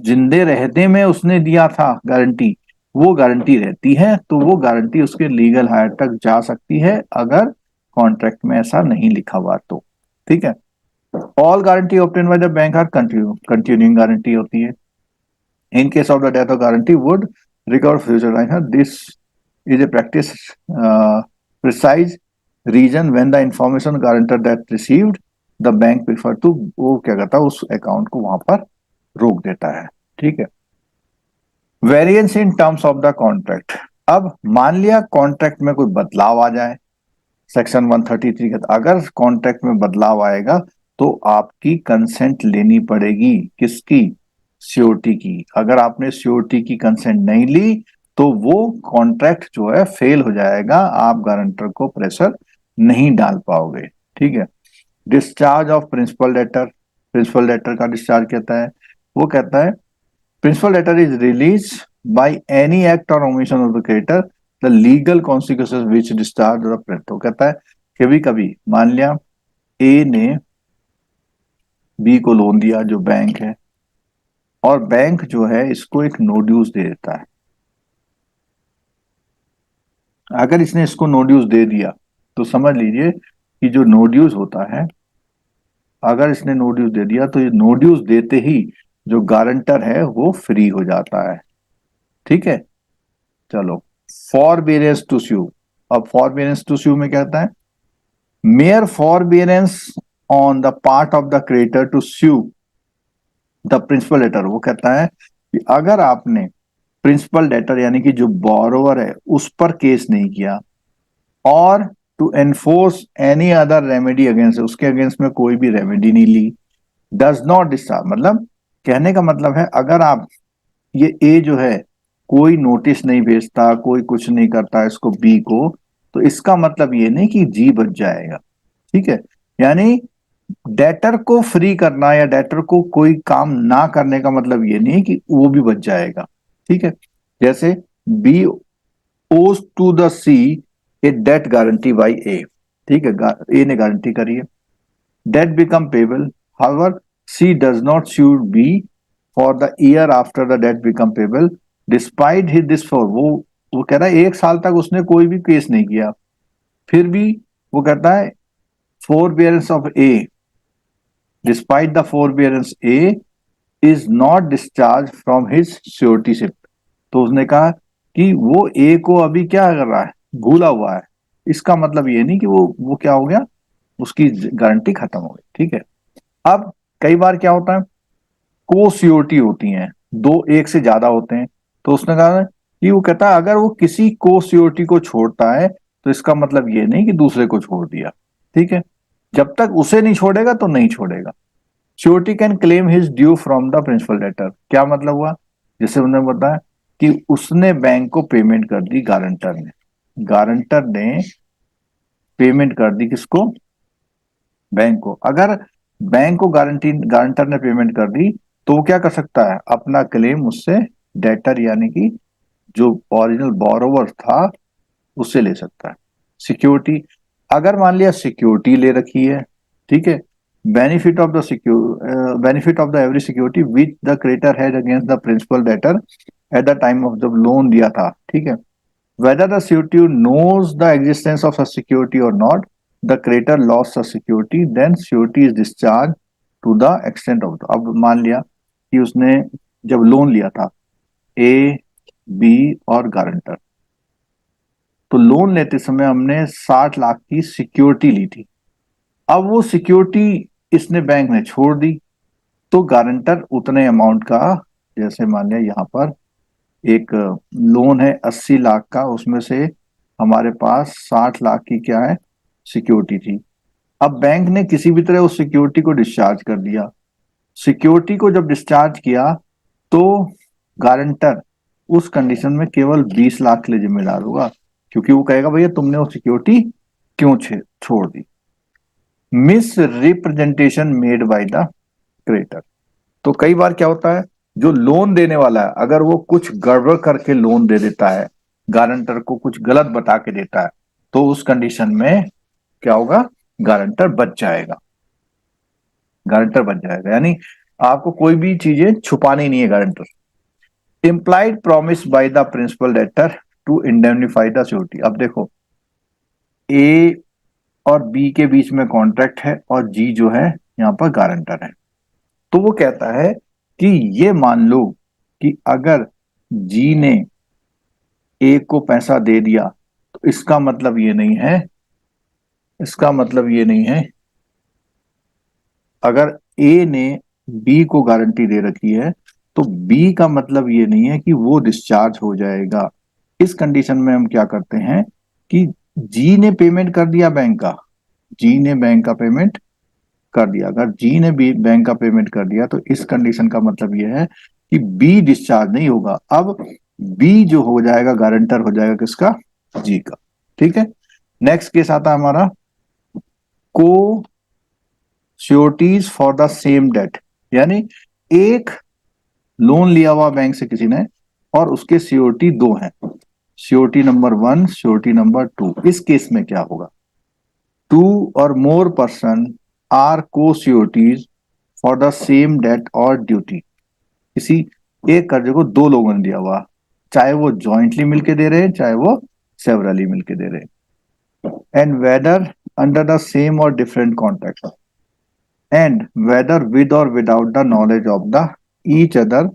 जिंदे रहते में उसने दिया था गारंटी, वो गारंटी रहती है, तो वो गारंटी उसके लीगल हायर तक जा सकती है अगर कॉन्ट्रैक्ट में ऐसा नहीं लिखा हुआ तो। ठीक है, all guarantee obtain by the bank are continuing guarantee होती है। In case of the death of guarantee would recover future, this is a practice precise reason when the information guarantor that received the bank prefer to, वो क्या करता है उस account को वहां पर रोक देता है। ठीक है, variance in terms of the contract. अब मान लिया कॉन्ट्रैक्ट में कोई बदलाव आ जाए, सेक्शन 133 के अगर कॉन्ट्रैक्ट में बदलाव आएगा तो आपकी कंसेंट लेनी पड़ेगी, किसकी? श्योरिटी की। अगर आपने श्योरिटी की कंसेंट नहीं ली तो वो कॉन्ट्रैक्ट जो है फेल हो जाएगा, आप गारंटर को प्रेशर नहीं डाल पाओगे। ठीक है, discharge of principal debtor. Principal debtor का डिस्चार्ज कहता है, वो कहता है principal debtor is release by any act or omission of the creditor the legal consequences which discharge the principal. तो कहता है कभी कभी मान लिया ए ने बी को लोन दिया जो बैंक है, और बैंक जो है इसको एक नो ड्यूज दे देता है। अगर इसने इसको नो ड्यूज दे दिया तो समझ लीजिए कि जो नो ड्यूज होता है, अगर इसने नो ड्यूज दे दिया तो ये नो ड्यूज देते ही जो गारंटर है वो फ्री हो जाता है। ठीक है, चलो फॉरबियरेंस टू स्यू। अब फॉरबियरेंस टू स्यू में क्या कहता है? Mere forbearance on the part of the creditor to sue the principal debtor. वो कहता है कि अगर आपने प्रिंसिपल डेटर यानी कि जो बोरोवर है उस पर केस नहीं किया, और to enforce any other remedy against, उसके अगेंस्ट में कोई भी रेमेडी नहीं ली, डज नॉट डिस्चार्ज, मतलब कहने का मतलब है अगर आप ये ए जो है कोई नोटिस नहीं भेजता, कोई कुछ नहीं करता इसको बी को, तो इसका मतलब ये नहीं कि जी बच जाएगा। ठीक है, यानी डेटर को फ्री करना या डेटर को कोई काम ना करने का मतलब ये नहीं कि वो भी बच जाएगा। ठीक है, जैसे B owes to the C A debt guarantee by A. ठीक है, ए ने गारंटी करी है, debt become payable, however C does not sue B for the year after the debt become payable despite his this for. वो कह रहा है 1 साल तक उसने कोई भी केस नहीं किया, फिर भी वो कहता है forbearance of A, despite the forbearance A is not discharged from his suretyship। तो उसने कहा कि वो ए को अभी क्या कर रहा है, भूला हुआ है, इसका मतलब ये नहीं कि वो क्या हो गया, उसकी गारंटी खत्म हो गई। ठीक है, अब कई बार क्या होता है, को सियोरिटी होती हैं, दो एक से ज्यादा होते हैं, तो उसने कहा कि वो कहता है अगर वो किसी को सियोरिटी को छोड़ता है तो इसका मतलब ये नहीं कि दूसरे को छोड़ दिया। ठीक है, जब तक उसे नहीं छोड़ेगा तो नहीं छोड़ेगा। Surety can claim his due from the principal debtor. क्या मतलब हुआ, जैसे उन्होंने बताया कि उसने बैंक को पेमेंट कर दी, गारंटर ने पेमेंट कर दी किसको, बैंक को। अगर बैंक को गारंटर ने पेमेंट कर दी तो वो क्या कर सकता है, अपना क्लेम उससे डेटर यानी कि जो ओरिजिनल बोरोवर था उससे ले सकता है। सिक्योरिटी, अगर मान लिया सिक्योरिटी ले रखी है, ठीक है, benefit of the every security which the creditor had against the principal debtor at the time of जब लोन दिया था। ठीक है, whether the suitor knows the existence of such security or not, the creditor lost such security, then surety is discharged to the extent of the। अब मान लिया कि उसने जब लोन लिया था ए बी और गारंटर, तो लोन लेते समय हमने 60 लाख की सिक्योरिटी ली थी, अब वो सिक्योरिटी इसने बैंक ने छोड़ दी, तो गारंटर उतने अमाउंट का, जैसे मान लिया यहाँ पर एक लोन है 80 लाख का, उसमें से हमारे पास 60 लाख की क्या है, सिक्योरिटी थी। अब बैंक ने किसी भी तरह उस सिक्योरिटी को डिस्चार्ज कर दिया। सिक्योरिटी को जब डिस्चार्ज किया तो गारंटर उस कंडीशन में केवल 20 लाख के लिए जिम्मेदार होगा, क्योंकि वो कहेगा भैया तुमने वो सिक्योरिटी क्यों छोड़ दी। Misrepresentation made by the creditor. तो कई बार क्या होता है, जो लोन देने वाला है अगर वो कुछ गड़बड़ करके लोन दे देता है, गारंटर को कुछ गलत बता के देता है, तो उस कंडीशन में क्या होगा, गारंटर बच जाएगा। गारंटर बच जाएगा, यानी आपको कोई भी चीजें छुपानी नहीं है guarantor. Implied promise by the principal debtor to indemnify the surety. अब देखो, ए और बी के बीच में कॉन्ट्रैक्ट है और जी जो है यहाँ पर गारंटर है। तो वो कहता है कि ये मान लो कि अगर जी ने ए को पैसा दे दिया, तो इसका मतलब ये नहीं है, इसका मतलब ये नहीं है, अगर ए ने बी को गारंटी दे रखी है तो बी का मतलब ये नहीं है कि वो डिस्चार्ज हो जाएगा। इस कंडीशन में हम क्या करते हैं कि जी ने पेमेंट कर दिया बैंक का, जी ने बैंक का पेमेंट कर दिया, अगर जी ने भी बैंक का पेमेंट कर दिया तो इस कंडीशन का मतलब यह है कि बी डिस्चार्ज नहीं होगा। अब बी जो हो जाएगा गारंटर हो जाएगा किसका, जी का। ठीक है, नेक्स्ट केस आता है हमारा co-sureties for the same debt, यानी एक लोन लिया हुआ बैंक से किसी ने और उसके श्योरिटी दो हैं, श्योरिटी नंबर 1, श्योरिटी नंबर 2। इस केस में क्या होगा, टू और more person are co-sureties for the same debt और ड्यूटी। किसी एक कर्जे को दो लोगों ने दिया हुआ, चाहे वो जॉइंटली मिलके दे रहे हैं चाहे वो सेवरली मिलके दे रहे हैं, and whether under the same or different contract, and whether with or without the knowledge of the each other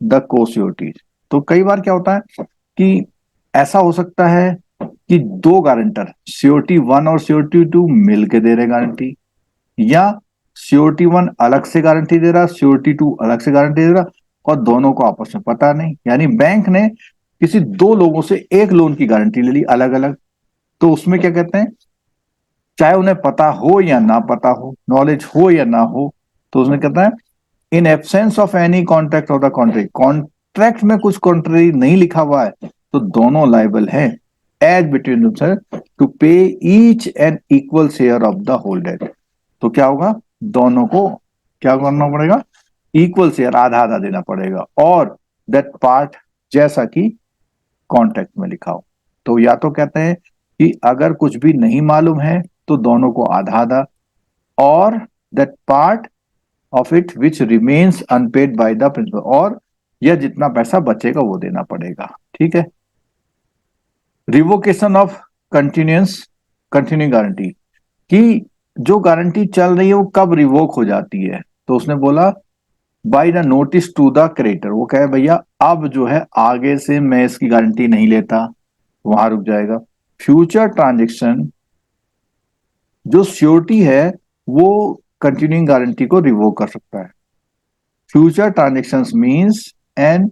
the co-sureties. तो कई बार क्या होता है कि ऐसा हो सकता है कि दो गारंटर श्योरिटी 1 और श्योरिटी 2 मिलके दे रहे गारंटी, या श्योरिटी 1 अलग से गारंटी दे रहा, श्योरिटी 2 अलग से गारंटी दे रहा, और दोनों को आपस में पता नहीं, यानी बैंक ने किसी दो लोगों से एक लोन की गारंटी ले ली अलग अलग। तो उसमें क्या कहते हैं, चाहे उन्हें पता हो या ना पता हो, नॉलेज हो या ना हो, तो उसमें कहता है in absence of any contract of the contract, contract में कुछ कॉन्ट्ररी नहीं लिखा हुआ है तो दोनों लाइबल हैं as between to pay each and equal share of the whole debt. तो क्या होगा, दोनों को क्या करना पड़ेगा, इक्वल शेयर आधा आधा देना पड़ेगा, और दैट पार्ट जैसा कि कॉन्ट्रैक्ट में लिखा हो। तो या तो कहते हैं कि अगर कुछ भी नहीं मालूम है तो दोनों को आधा आधा, और that part of it which remains unpaid by the principal, और यह जितना पैसा बचेगा वो देना पड़ेगा। ठीक है, revocation of continuous continue guarantee, कि जो गारंटी चल रही है वो कब रिवोक हो जाती है, तो उसने बोला by the notice to the creditor. वो कहे भैया अब जो है आगे से मैं इसकी गारंटी नहीं लेता, वहां रुक जाएगा। फ्यूचर ट्रांजेक्शन, जो श्योरिटी है वो कंटिन्यूइंग गारंटी को रिवोक कर सकता है। Future transactions means and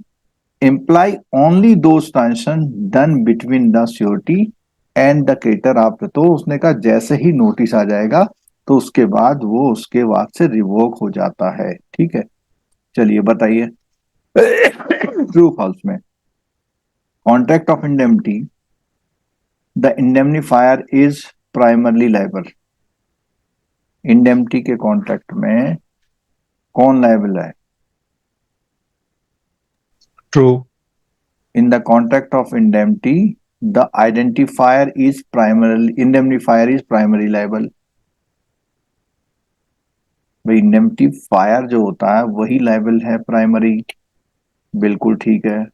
imply only those transaction done between the surety and the creditor। आप तो उसने कहा जैसे ही नोटिस आ जाएगा तो उसके बाद वो उसके बाद से रिवोक हो जाता है। ठीक है, चलिए बताइए ट्रू फॉल्स में, contract of indemnity, the indemnifier is primarily liable. Indemnity के कॉन्ट्रैक्ट में कौन लायबल है, true. in the contract of indemnity the identifier is primarily indemnifier is primary liable। भाई इंडेमनिफायर जो होता है वही लायबल है प्राइमरी, बिल्कुल ठीक है।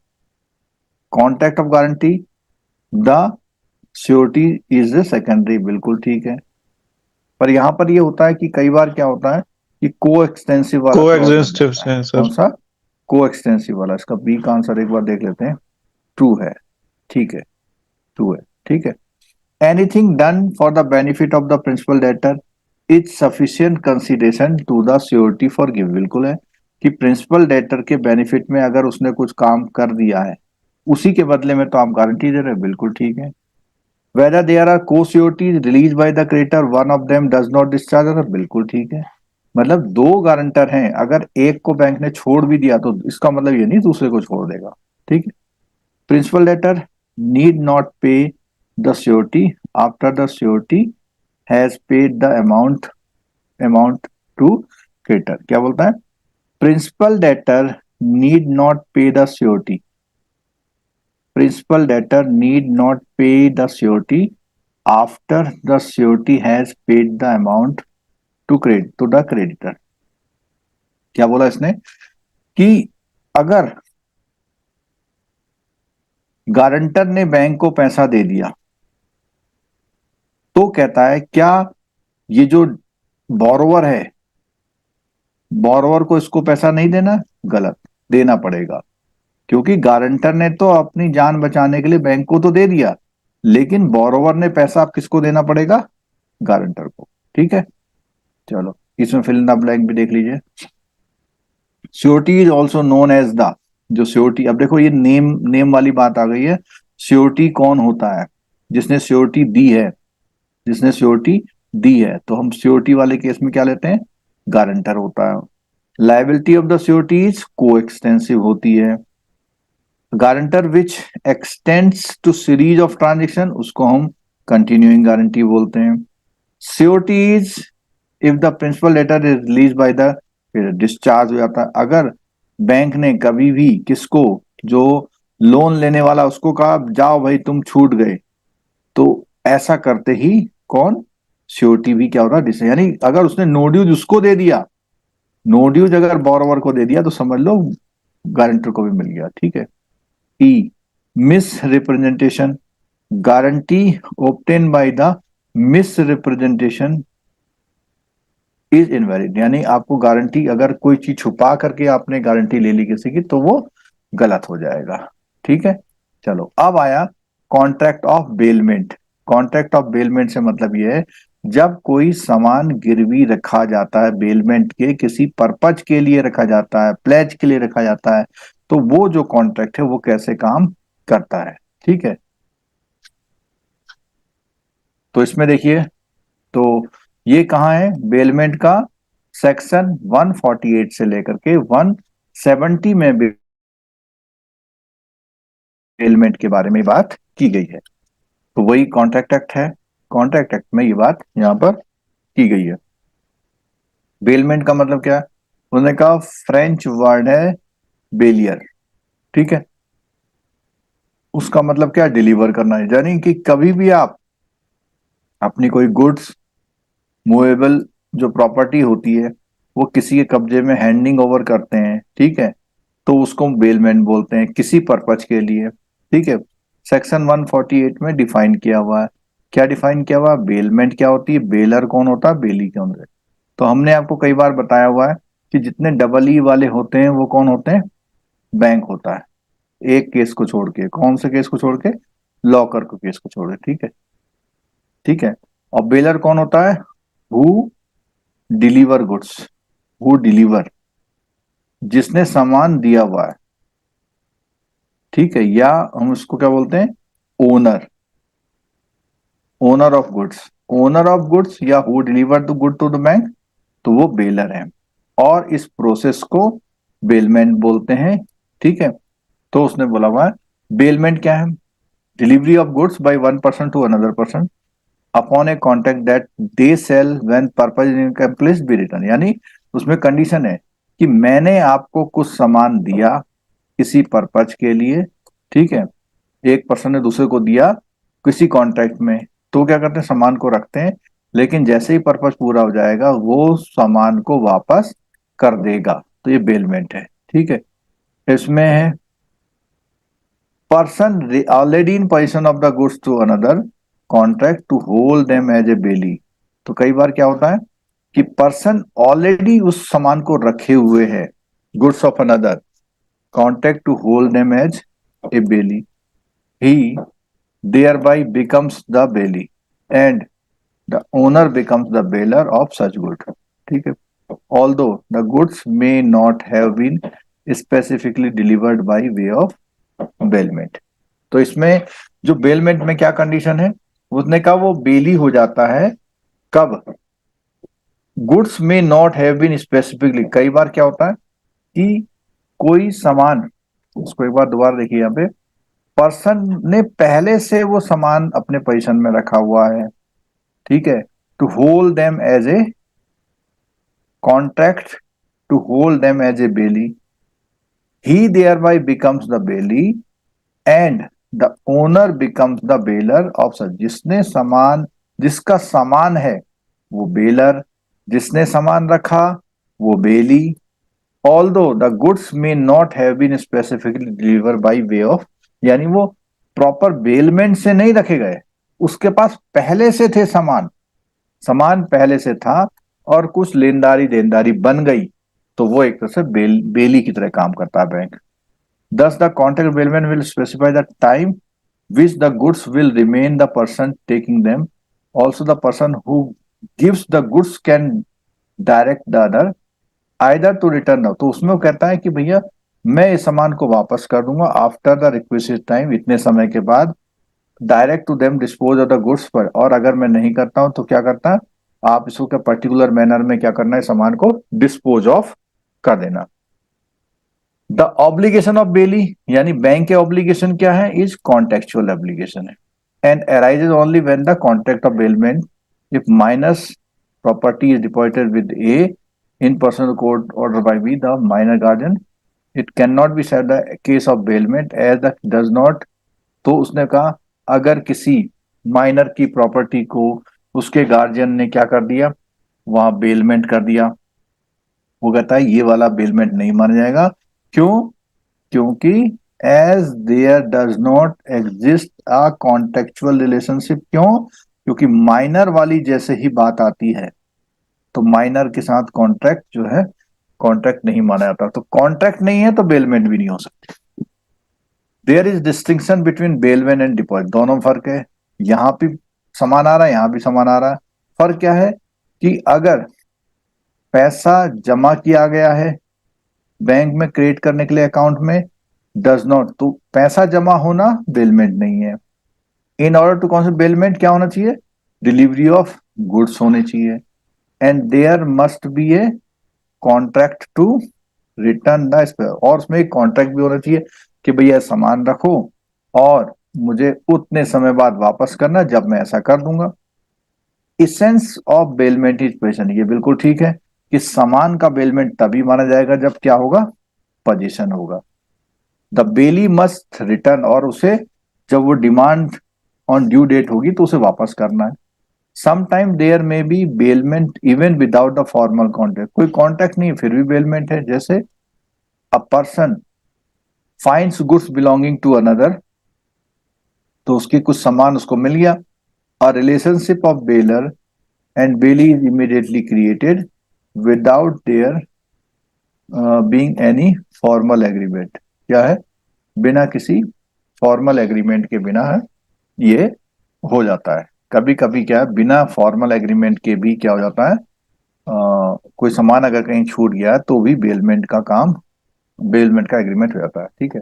Contract of guarantee the surety is the secondary, बिल्कुल ठीक है। पर यहां पर ये होता है कि कई बार क्या होता है कि को एक्सटेंसिव वाला को क्लॉज लग एग्जिस्टिव जाता है। है कौन सर। सा, को एक्सटेंसिव वाला, इसका बी का आंसर एक बार देख लेते हैं, ट्रू है। ठीक है, ट्रू है, ठीक है। Anything done for the benefit of the principal debtor is sufficient consideration to the surety for give। बिल्कुल है कि प्रिंसिपल डेटर के बेनिफिट में अगर उसने कुछ काम कर दिया है उसी के बदले में तो आप गारंटी दे रहे हैं, बिल्कुल ठीक है। Whether there are co-sureties released by the creditor, one of them does not discharge, बिल्कुल ठीक है। मतलब दो गारंटर हैं, अगर एक को बैंक ने छोड़ भी दिया तो इसका मतलब ये नहीं दूसरे को छोड़ देगा। ठीक है, प्रिंसिपल डेटर नीड नॉट पे the surety after the surety has paid the amount amount to creditor. क्या बोलता है? Principal debtor need not pay the surety, principal debtor need not pay the surety after the surety has paid the amount to the creditor. क्या बोला इसने कि अगर guarantor ने bank को पैसा दे दिया तो कहता है क्या ये जो बोरोवर है, बोरोवर को इसको पैसा नहीं देना? गलत, देना पड़ेगा, क्योंकि गारंटर ने तो अपनी जान बचाने के लिए बैंक को तो दे दिया, लेकिन बोरोवर ने पैसा आप किसको देना पड़ेगा? गारंटर को। ठीक है, चलो इसमें फिल इन द ब्लैंक भी देख लीजिए। Surety is also known as the, जो श्योरिटी, अब देखो ये नेम नेम वाली बात आ गई है। श्योरिटी कौन होता है? जिसने श्योरिटी दी है, जिसने श्योरिटी दी है, तो हम श्योरिटी वाले केस में क्या लेते हैं? गारंटर होता है। Liability of the surety is co-extensive होती है। Guarantor which extends to series of transaction, उसको हम कंटिन्यूइंग गारंटी बोलते हैं। Surety is if the principal letter is release by the, फिर डिस्चार्ज हो जाता है। अगर बैंक ने कभी भी किसको, जो लोन लेने वाला, उसको कहा जाओ भाई तुम छूट गए, तो ऐसा करते ही कौन? श्योरिटी भी क्या होता है? यानी अगर उसने नो ड्यूज उसको दे दिया, नो ड्यूज अगर बोरोवर को दे दिया, तो समझ लो गारंटर को भी मिल गया। ठीक है। E misrepresentation, guarantee obtain by the misrepresentation is invalid, यानी आपको गारंटी, अगर कोई चीज छुपा करके आपने गारंटी ले ली किसी की, तो वो गलत हो जाएगा। ठीक है, चलो अब आया contract of bailment. Contract of bailment से मतलब ये है, जब कोई सामान गिरवी रखा जाता है, बेलमेंट के किसी पर्पज के लिए रखा जाता है, प्लेज के लिए रखा जाता है, तो वो जो कॉन्ट्रैक्ट है वो कैसे काम करता है। ठीक है, तो इसमें देखिए, तो ये कहाँ है बेलमेंट का? सेक्शन 148 से लेकर के 170 में बेलमेंट के बारे में बात की गई है। तो वही कॉन्ट्रैक्ट एक्ट है, कॉन्ट्रैक्ट एक्ट में ये बात यहां पर की गई है। बेलमेंट का मतलब क्या है? उन्होंने कहा फ्रेंच वर्ड है बेलियर। ठीक है, उसका मतलब क्या? डिलीवर करना है, यानी कि कभी भी आप अपनी कोई गुड्स, मूवेबल जो प्रॉपर्टी होती है, वो किसी के कब्जे में हैंडिंग ओवर करते हैं, ठीक है, तो उसको बेलमेंट बोलते हैं किसी पर्पज के लिए। ठीक है, सेक्शन 148 में डिफाइन किया हुआ है। क्या डिफाइन किया हुआ है? बेलमेंट क्या होती है, बेलर कौन होता है, बेली कौन होता है। तो हमने आपको कई बार बताया हुआ है कि जितने डबल ई वाले होते हैं वो कौन होते हैं? बैंक होता है, एक केस को छोड़ के। कौन से केस को छोड़ के? लॉकर को केस को छोड़ के। ठीक है, ठीक है। और बेलर कौन होता है? Who deliver goods, who deliver, जिसने सामान दिया हुआ है। ठीक है, या हम उसको क्या बोलते हैं? Owner, owner of goods, owner of goods, या who deliver the good to the bank, तो वो बेलर है। और इस प्रोसेस को बेलमेंट बोलते हैं। ठीक है, तो उसने बोला हुआ है बेलमेंट क्या है? Delivery of goods by one person to another person upon a contract that they shall when purpose in complete be return, यानी उसमें कंडीशन है कि मैंने आपको कुछ सामान दिया किसी पर्पज के लिए, ठीक है, एक पर्सन ने दूसरे को दिया किसी कॉन्ट्रैक्ट में, तो क्या करते हैं? सामान को रखते हैं, लेकिन जैसे ही पर्पज पूरा हो जाएगा वो सामान को वापस कर देगा, तो ये बेलमेंट है। ठीक है, इसमें है person already in position of the goods to another contract to hold them as a bailee. तो कई बार क्या होता है कि पर्सन ऑलरेडी उस सामान को रखे हुए है, goods of another contract to hold them as a bailee, he thereby becomes the bailey and the owner becomes the bailor of such good। ठीक है, although the goods may not have been specifically delivered by way of bailment। तो इसमें जो bailment में क्या condition है, उसने कहा वो बेली हो जाता है कब? गुड्स में नॉट हैव बीन स्पेसिफिकली, कई बार क्या होता है कि कोई सामान, उसको एक बार दोबारा देखिए यहाँ पे, पर्सन ने पहले से वो सामान अपने पोजीशन में रखा हुआ है, ठीक है, to hold them as a contract to hold them as a bailey, he thereby becomes the bailey and the owner becomes the bailor of such। जिसका सामान है वो बेलर, जिसने सामान रखा वो बेली। Although the goods may not have been specifically delivered by way of, यानी वो प्रॉपर बेलमेंट से नहीं रखे गए, उसके पास पहले से थे सामान, सामान पहले से था और कुछ लेनदारी देनदारी बन गई, तो वो एक तरह से बेली की तरह काम करता है bank. Thus the contract bailment will specify the time which the goods will remain the person taking them. Also the person who gives the goods can direct the other either to return now। तो उसमें वो कहता है कि भैया मैं इस सामान को वापस कर दूंगा आफ्टर द रिक्वेस्टेड टाइम, इतने समय के बाद, direct to them dispose of the goods पर। और अगर मैं नहीं करता हूं तो क्या करता है, आप इसको क्या पर्टिकुलर मैनर में क्या करना है, सामान को डिस्पोज ऑफ कर देना। द ऑब्लिगेशन ऑफ बेली, यानी बैंक के ऑब्लिगेशन क्या है, इज कॉन्टेक्चुअल ऑब्लिगेशन है and arises only when the contract of bailment if minor's property is deposited with a in personal court order by be the minor guardian, it can not be said the case of bailment as the does not. तो उसने कहा अगर किसी minor की property को उसके guardian ने क्या कर दिया, वहां बेलमेंट कर दिया, वो कहता है ये वाला बेलमेंट नहीं माना जाएगा। क्यों? क्योंकि as there does not exist a contractual relationship. क्यों? क्योंकि माइनर वाली जैसे ही बात आती है तो माइनर के साथ कॉन्ट्रैक्ट जो है, कॉन्ट्रैक्ट नहीं माना जाता। तो कॉन्ट्रैक्ट नहीं है तो बेलमेंट भी नहीं हो सकती। There is distinction between bailment and deposit, दोनों फर्क है। यहां भी समान आ रहा है, यहां भी समान आ रहा है। फर्क क्या है कि अगर पैसा जमा किया गया है बैंक में क्रिएट करने के लिए अकाउंट में, डज नॉट, तो पैसा जमा होना बेलमेंट नहीं है। In order to concept bailment क्या होना चाहिए, डिलीवरी ऑफ गुड्स होने चाहिए and there must be a contract to return the spare, और उसमें एक कॉन्ट्रैक्ट भी होना चाहिए कि भैया सामान रखो और मुझे उतने समय बाद वापस करना जब मैं ऐसा कर दूंगा। Essence of bailment is position, ये बिल्कुल ठीक है कि सामान का बेलमेंट तभी माना जाएगा जब क्या होगा, पोजीशन होगा। द बेली मस्ट रिटर्न, और उसे जब वो डिमांड ऑन ड्यू डेट होगी तो उसे वापस करना है। Sometime there may be bailment even without the formal contract, कोई कॉन्ट्रैक्ट नहीं फिर भी बेलमेंट है। जैसे a person finds goods belonging to another, तो उसकी कुछ सामान उसको मिल गया। A relationship of bailer and bailee is immediately created without there being any formal agreement. क्या है, बिना किसी फॉर्मल एग्रीमेंट के बिना है ये हो जाता है। कभी कभी क्या है, बिना फॉर्मल एग्रीमेंट के भी क्या हो जाता है, कोई सामान अगर कहीं छूट गया तो भी बेलमेंट का काम, बेलमेंट का एग्रीमेंट हो जाता है। ठीक है,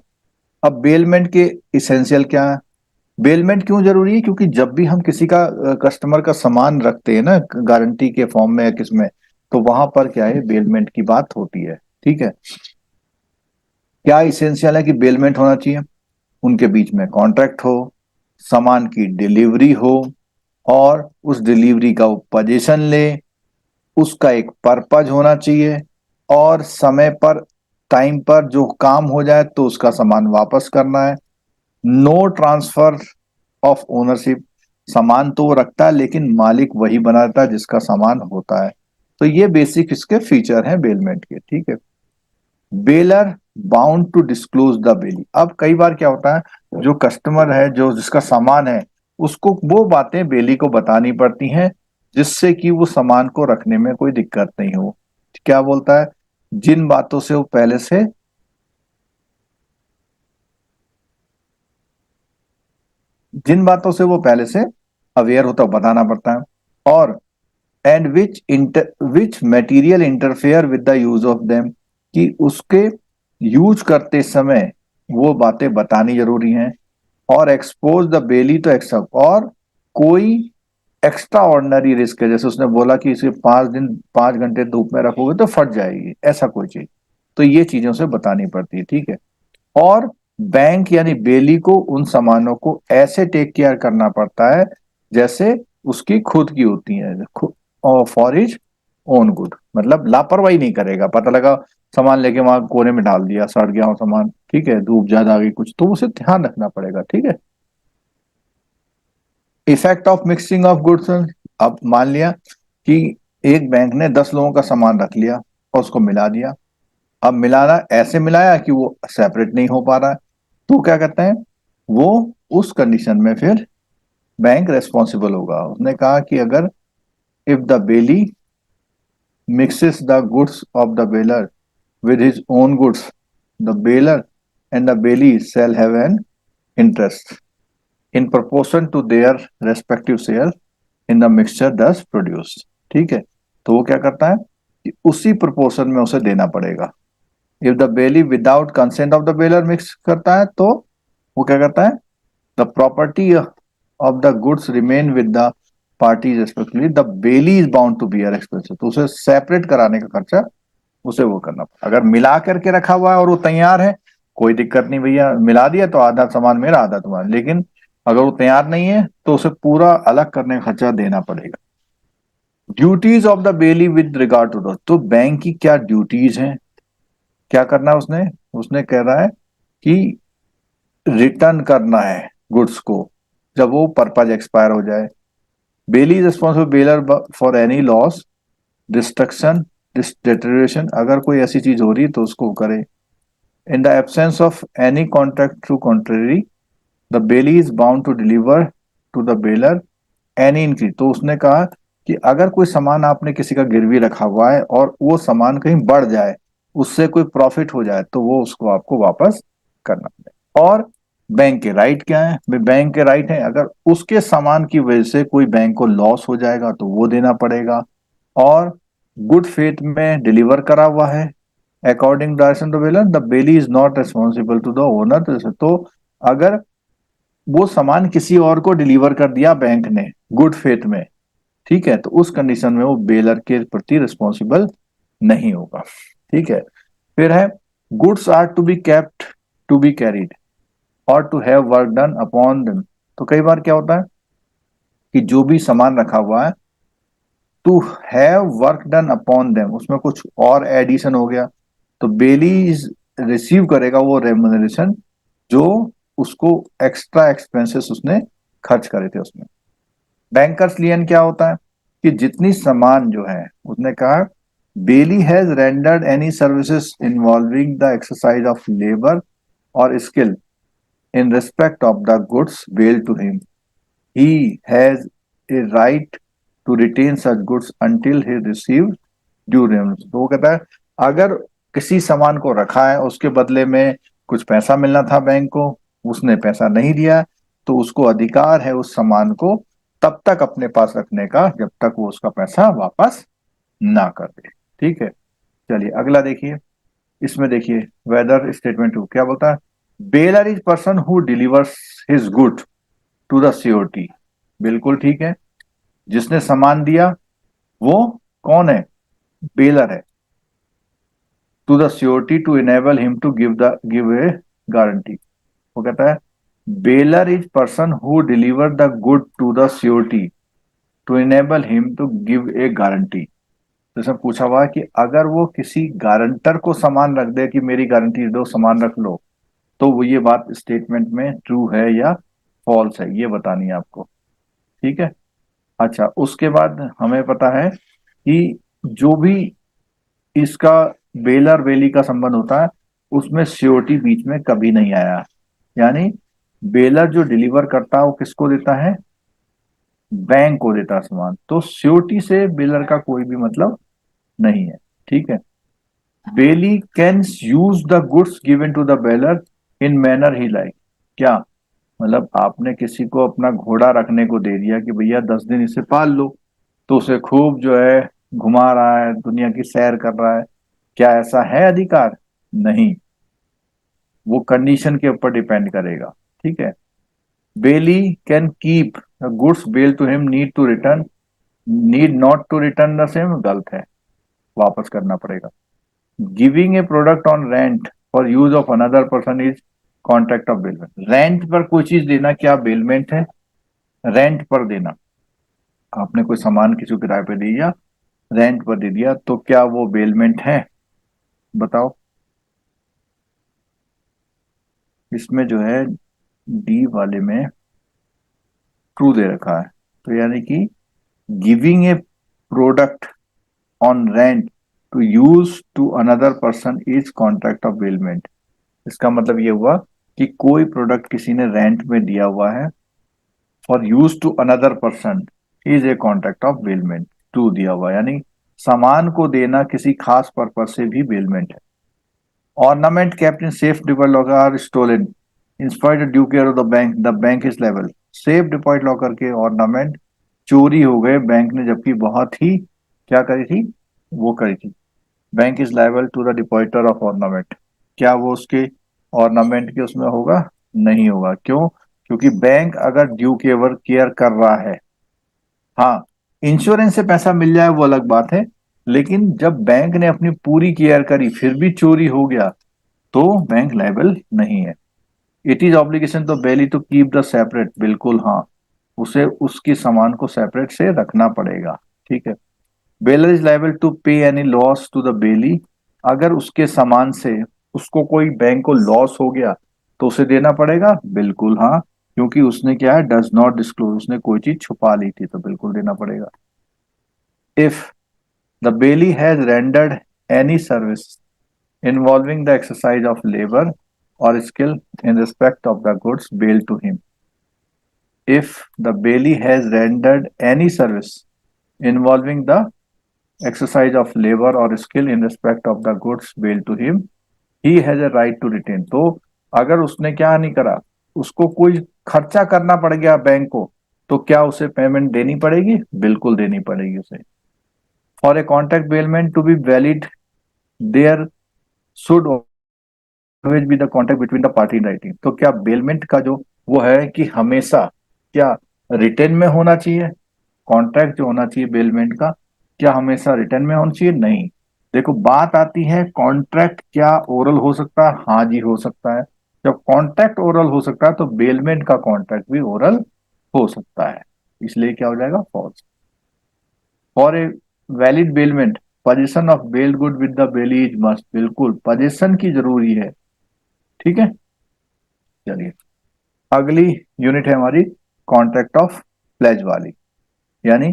अब बेलमेंट के इसेंशियल क्या है, बेलमेंट क्यों जरूरी है, क्योंकि जब भी हम किसी का कस्टमर का सामान रखते हैं ना गारंटी के फॉर्म में या किसमें, तो वहां पर क्या है, बेलमेंट की बात होती है। ठीक है, क्या इसेंशियल है कि बेलमेंट होना चाहिए, उनके बीच में कॉन्ट्रैक्ट हो, सामान की डिलीवरी हो और उस डिलीवरी का वो पोजीशन ले, उसका एक पर्पज होना चाहिए और समय पर टाइम पर जो काम हो जाए तो उसका सामान वापस करना है। नो ट्रांसफर ऑफ ओनरशिप, सामान तो वो रखता है लेकिन मालिक वही बनाता है जिसका सामान होता है। तो ये बेसिक इसके फीचर हैं बेलमेंट के। ठीक है, bailer bound to disclose the bailee, अब कई बार क्या होता है, जो कस्टमर है, जो जिसका सामान है, उसको वो बातें बेली को बतानी पड़ती हैं जिससे कि वो सामान को रखने में कोई दिक्कत नहीं हो। क्या बोलता है, जिन बातों से वो पहले से, जिन बातों से वो पहले से अवेयर होता है बताना पड़ता है। और and which material interfere with the use of them, कि उसके यूज करते समय वो बातें बतानी जरूरी हैं। और एक्सपोज द बेली तो एक्सेप्ट, और कोई एक्स्ट्रा ऑर्डिनरी रिस्क है, जैसे उसने बोला कि इसे 5 दिन 5 घंटे धूप में रखोगे तो फट जाएगी, ऐसा कोई चीज, तो ये चीजों से बतानी पड़ती है। ठीक है, और बैंक यानी बेली को उन सामानों को ऐसे टेक केयर करना पड़ता है जैसे उसकी खुद की होती है, फॉर हिज ओन गुड। मतलब लापरवाही नहीं करेगा, पता लगा सामान लेके वहां कोने में डाल दिया, सड़ गया हो सामान, ठीक है, धूप ज्यादा आ गई कुछ, तो उसे ध्यान रखना पड़ेगा, ठीक है। Effect of mixing of goods. अब मान लिया कि एक बैंक ने 10 लोगों का सामान रख लिया और उसको मिला दिया। अब मिलाना ऐसे मिलाया कि वो सेपरेट नहीं हो पा रहा है, तो क्या कहते हैं, वो उस कंडीशन में फिर बैंक रेस्पॉन्सिबल होगा। उसने कहा कि अगर if the Bailey mixes the goods of the baler with his own goods, the baler and the bailee shall have an interest in proportion to their respective share in the mixture thus produced। ठीक है, तो वो क्या करता है कि उसी proportion में उसे देना पड़ेगा। If the bailee without consent of the bailer mix करता है तो वो क्या करता है, the property of the goods remain with the parties respectively, the bailee is bound to bear expenses. तो उसे सेपरेट कराने का खर्चा उसे वो करना पड़ेगा। अगर मिला करके रखा हुआ है और वो तैयार है, कोई दिक्कत नहीं भैया, मिला दिया तो आधा सामान मेरा आधा तुम्हारा। लेकिन अगर वो तैयार नहीं है तो उसे पूरा अलग करने का खर्चा देना पड़ेगा। Duties of the bailee with regard to the, तो बैंक की क्या ड्यूटीज हैं, क्या करना है उसने, उसने कह रहा है कि रिटर्न करना है गुड्स को जब वो पर्पज एक्सपायर हो जाए। Belly is responsible baler for any loss, destruction, deterioration, अगर कोई ऐसी चीज हो रही है तो उसको करे। In the absence of any contract to contrary, the bailee is bound to deliver to the bailor any increase। तो उसने कहा कि अगर कोई सामान आपने किसी का गिरवी रखा हुआ है और वो सामान कहीं बढ़ जाए, उससे कोई प्रॉफिट हो जाए, तो वो उसको आपको वापस करना पड़ेगा। और बैंक के राइट क्या है, बैंक के राइट है, अगर उसके सामान की वजह से कोई बैंक को लॉस हो जाएगा तो वो देना पड़ेगा। और गुड फेथ में डिलीवर करा हुआ है, according direction to bailer the bailee is not responsible to the owner. तो अगर वो सामान किसी और को डिलीवर कर दिया बैंक ने गुड फेथ में, ठीक है, तो उस कंडीशन में वो बेलर के प्रति रिस्पॉन्सिबल नहीं होगा। ठीक है, फिर है goods are to be kept to be carried or to have work done upon them. तो कई बार क्या होता है कि जो भी सामान रखा हुआ है, to have work done upon them, उसमें कुछ और एडिशन हो गया, तो बेली रिसीव करेगा वो रेमुनरेशन जो उसको एक्स्ट्रा एक्सपेंसेस उसने खर्च करे थे उसमें। बैंकर्स लियन क्या होता है कि जितनी सामान जो है, उसने कहा bailee has rendered any services involving the exercise of labour or skill in respect of the goods bail to him, he has a right to retain such goods until he receives due remuneration। तो वो कहता है अगर किसी सामान को रखा है, उसके बदले में कुछ पैसा मिलना था बैंक को, उसने पैसा नहीं दिया, तो उसको अधिकार है उस सामान को तब तक अपने पास रखने का जब तक वो उसका पैसा वापस ना कर दे। ठीक है, चलिए अगला देखिए। इसमें देखिए वेदर स्टेटमेंट क्या बोलता है, baler is person who delivers his good to the surety. बिल्कुल ठीक है, जिसने सामान दिया वो कौन है, बेलर है। To the surety to enable him to give a guarantee. वो कहता है baler is person who deliver the good to the surety to enable him to give a guarantee. तो इसमें पूछा हुआ है कि अगर वो किसी गारंटर को सामान रख दे कि मेरी गारंटी दो, सामान रख लो, तो वो ये बात स्टेटमेंट में ट्रू है या फॉल्स है, ये बतानी है आपको। ठीक है, अच्छा उसके बाद हमें पता है कि जो भी इसका बेलर बेली का संबंध होता है उसमें श्योरिटी बीच में कभी नहीं आया। यानी बेलर जो डिलीवर करता है वो किसको देता है, बैंक को देता है सामान, तो श्योरिटी से बेलर का कोई भी मतलब नहीं है। ठीक है, bailee can use the goods given to the bailor in manner he like. क्या मतलब आपने किसी को अपना घोड़ा रखने को दे दिया कि भैया 10 दिन इसे पाल लो, तो उसे खूब जो है घुमा रहा है, दुनिया की सैर कर रहा है, क्या ऐसा है अधिकार, नहीं, वो कंडीशन के ऊपर डिपेंड करेगा। ठीक है, bailee can keep goods bail to him need to return, need not to return the same, गलत है, वापस करना पड़ेगा। Giving a product on rent for use of another person is contract of bailment. Rent पर कोई चीज देना क्या बेलमेंट है, रेंट पर देना, आपने कोई सामान किसी को किराए पे दिया, रेंट पर दे दिया, तो क्या वो बेलमेंट है? बताओ। इसमें जो है डी वाले में ट्रू दे रखा है, तो यानी कि giving a product on rent to use to another person is contract of bailment. इसका मतलब ये हुआ कि कोई प्रोडक्ट किसी ने रेंट में दिया हुआ है for use to another person is a contract of bailment. To दिया हुआ यानी सामान को देना किसी खास पर्पज से भी बेलमेंट है। Ornament kept in safe deposit locker are stolen in spite of due care of the bank is liable। Safe deposit locker के ऑर्नामेंट चोरी हो गए बैंक ने, जबकि बहुत ही क्या करी थी, वो करी थी। Bank is liable to the depositor of ornament. क्या वो उसके ऑर्नामेंट के उसमें होगा? नहीं होगा। क्यों? क्योंकि बैंक अगर ड्यू केयर केयर कर रहा है, हाँ, इंश्योरेंस से पैसा मिल जाए वो अलग बात है, लेकिन जब बैंक ने अपनी पूरी केयर करी फिर भी चोरी हो गया तो बैंक लायबल नहीं है। इट इज ऑब्लिगेशन तो बेली टू कीप द सेपरेट, बिल्कुल हाँ, उसे उसकी सामान को सेपरेट से रखना पड़ेगा। ठीक है। Baler is liable to pay any loss to the bailee. अगर उसके सामान से उसको कोई बैंक को लॉस हो गया तो उसे देना पड़ेगा, बिल्कुल हाँ, क्योंकि उसने क्या है, डज नॉट डिस्क्लोज, उसने कोई चीज छुपा ली थी तो बिल्कुल देना पड़ेगा। If the Bailey has rendered any service involving the exercise of labor or skill in respect of the goods bailed to him. If the bailee has rendered any service involving the exercise of labor or skill in respect of the goods bailed to him, he has a right to retain। तो अगर उसने क्या नहीं करा, उसको कोई खर्चा करना पड़ गया बैंक को, तो क्या उसे पेमेंट देनी पड़ेगी? बिल्कुल देनी पड़ेगी उसे। For a contract bailment to be valid there should always be the contract between the party in writing. तो क्या बेलमेंट का जो वो है कि हमेशा क्या रिटर्न में होना चाहिए? कॉन्ट्रैक्ट जो होना चाहिए बेलमेंट का, क्या हमेशा रिटर्न में होना चाहिए? नहीं। देखो बात आती है कॉन्ट्रैक्ट क्या ओरल हो सकता है? हाँ जी हो सकता है। जब कॉन्ट्रैक्ट ओरल हो सकता है तो बेलमेंट का कॉन्ट्रैक्ट भी ओरल हो सकता है, इसलिए क्या हो जाएगा, false. For a valid bailment position of bailed good with the bailee is must, बिल्कुल पोजीशन की जरूरी है। ठीक है। चलिए अगली यूनिट है हमारी कॉन्ट्रैक्ट ऑफ प्लेज वाली, यानी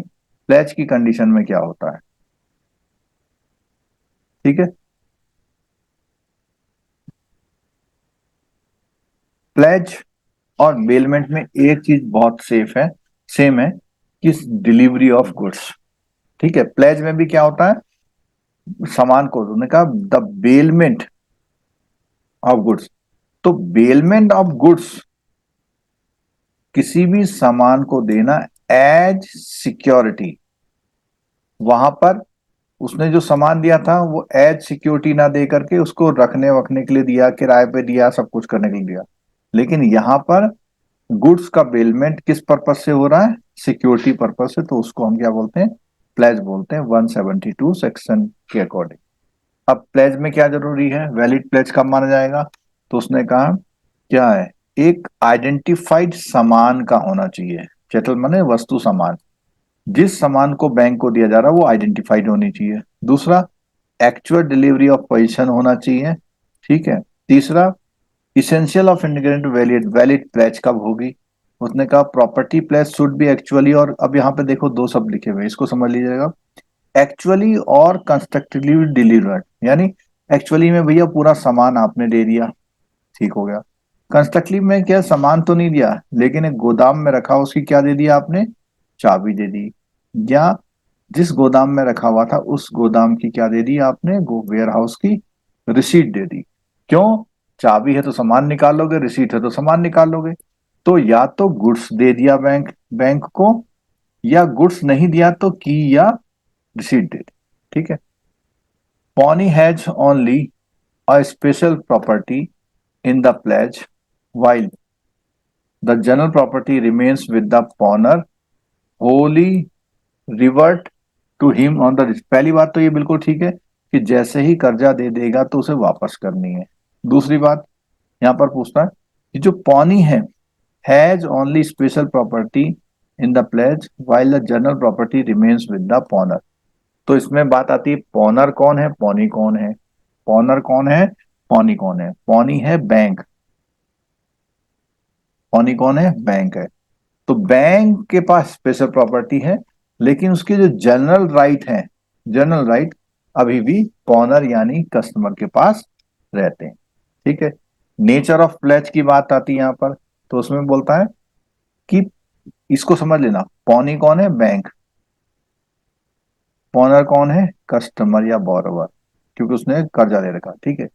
प्लेज की कंडीशन में क्या होता है। ठीक है। प्लेज और बेलमेंट में एक चीज बहुत सेफ है, सेम है, कि डिलीवरी ऑफ गुड्स। ठीक है। प्लेज में भी क्या होता है, सामान को, उन्होंने कहा द बेलमेंट ऑफ गुड्स। तो बेलमेंट ऑफ गुड्स किसी भी सामान को देना एज सिक्योरिटी, वहां पर उसने जो सामान दिया था वो एज सिक्योरिटी ना दे करके उसको रखने वखने के लिए दिया, किराए पे दिया, सब कुछ करने के लिए दिया। लेकिन यहां पर गुड्स का बेलमेंट किस पर्पज से हो रहा है? सिक्योरिटी पर्पज से, तो उसको हम क्या बोलते हैं, प्लेज बोलते हैं 172 सेक्शन के अकॉर्डिंग। अब प्लेज में क्या जरूरी है, वैलिड प्लेज कब माना जाएगा? तो उसने कहा क्या है, एक आइडेंटिफाइड सामान का होना चाहिए। चेटल माने वस्तु, सामान, जिस सामान को बैंक को दिया जा रहा है वो आइडेंटिफाइड होनी चाहिए। दूसरा, एक्चुअल डिलीवरी ऑफ पोजीशन होना चाहिए। ठीक है। तीसरा, essential of integrated valid, valid pledge कब होगी? उसने कहा property pledge should be actually, और अब यहाँ पे देखो दो शब्द लिखे हुए, इसको समझ लीजिएगा, एक्चुअली और कंस्ट्रक्टिवली डिलीवर्ड। यानी एक्चुअली में भैया पूरा सामान आपने दे दिया, ठीक हो गया। कंस्ट्रक्टिव में क्या, सामान तो नहीं दिया लेकिन एक गोदाम में रखा, उसकी क्या दे दिया आपने, चाबी दे दी। या जिस गोदाम में रखा हुआ था उस गोदाम की क्या दे दी आपने, वेयर हाउस की रिसीट दे दी। क्यों? चाबी है तो सामान निकालोगे, रिसीट है तो सामान निकालोगे। तो या तो गुड्स दे दिया बैंक बैंक को, या गुड्स नहीं दिया तो की या रिसीट दे दी। ठीक है। Pony has only a special property in the pledge while the general property remains with the pawners wholly revert to him on the। पहली बात तो ये बिल्कुल ठीक है कि जैसे ही कर्जा दे देगा तो उसे वापस करनी है। दूसरी बात यहां पर पूछता है कि जो पौनी है, has only special property in the pledge while the general property remains with the pawner. तो इसमें बात आती है पॉनर कौन है, पौनी कौन है। पॉनर कौन है, पौनी कौन है। पौनी है बैंक, पौनी कौन है, बैंक है। तो बैंक के पास स्पेशल प्रॉपर्टी है, लेकिन उसके जो जनरल राइट है, जनरल राइट अभी भी पॉनर यानी कस्टमर के पास रहते हैं। ठीक है। नेचर ऑफ प्लेज की बात आती है यहाँ पर, तो उसमें बोलता है कि इसको समझ लेना, पौनी कौन है, बैंक। पॉनर कौन है, कस्टमर या बोरोवर, क्योंकि उसने कर्जा ले रखा। ठीक है।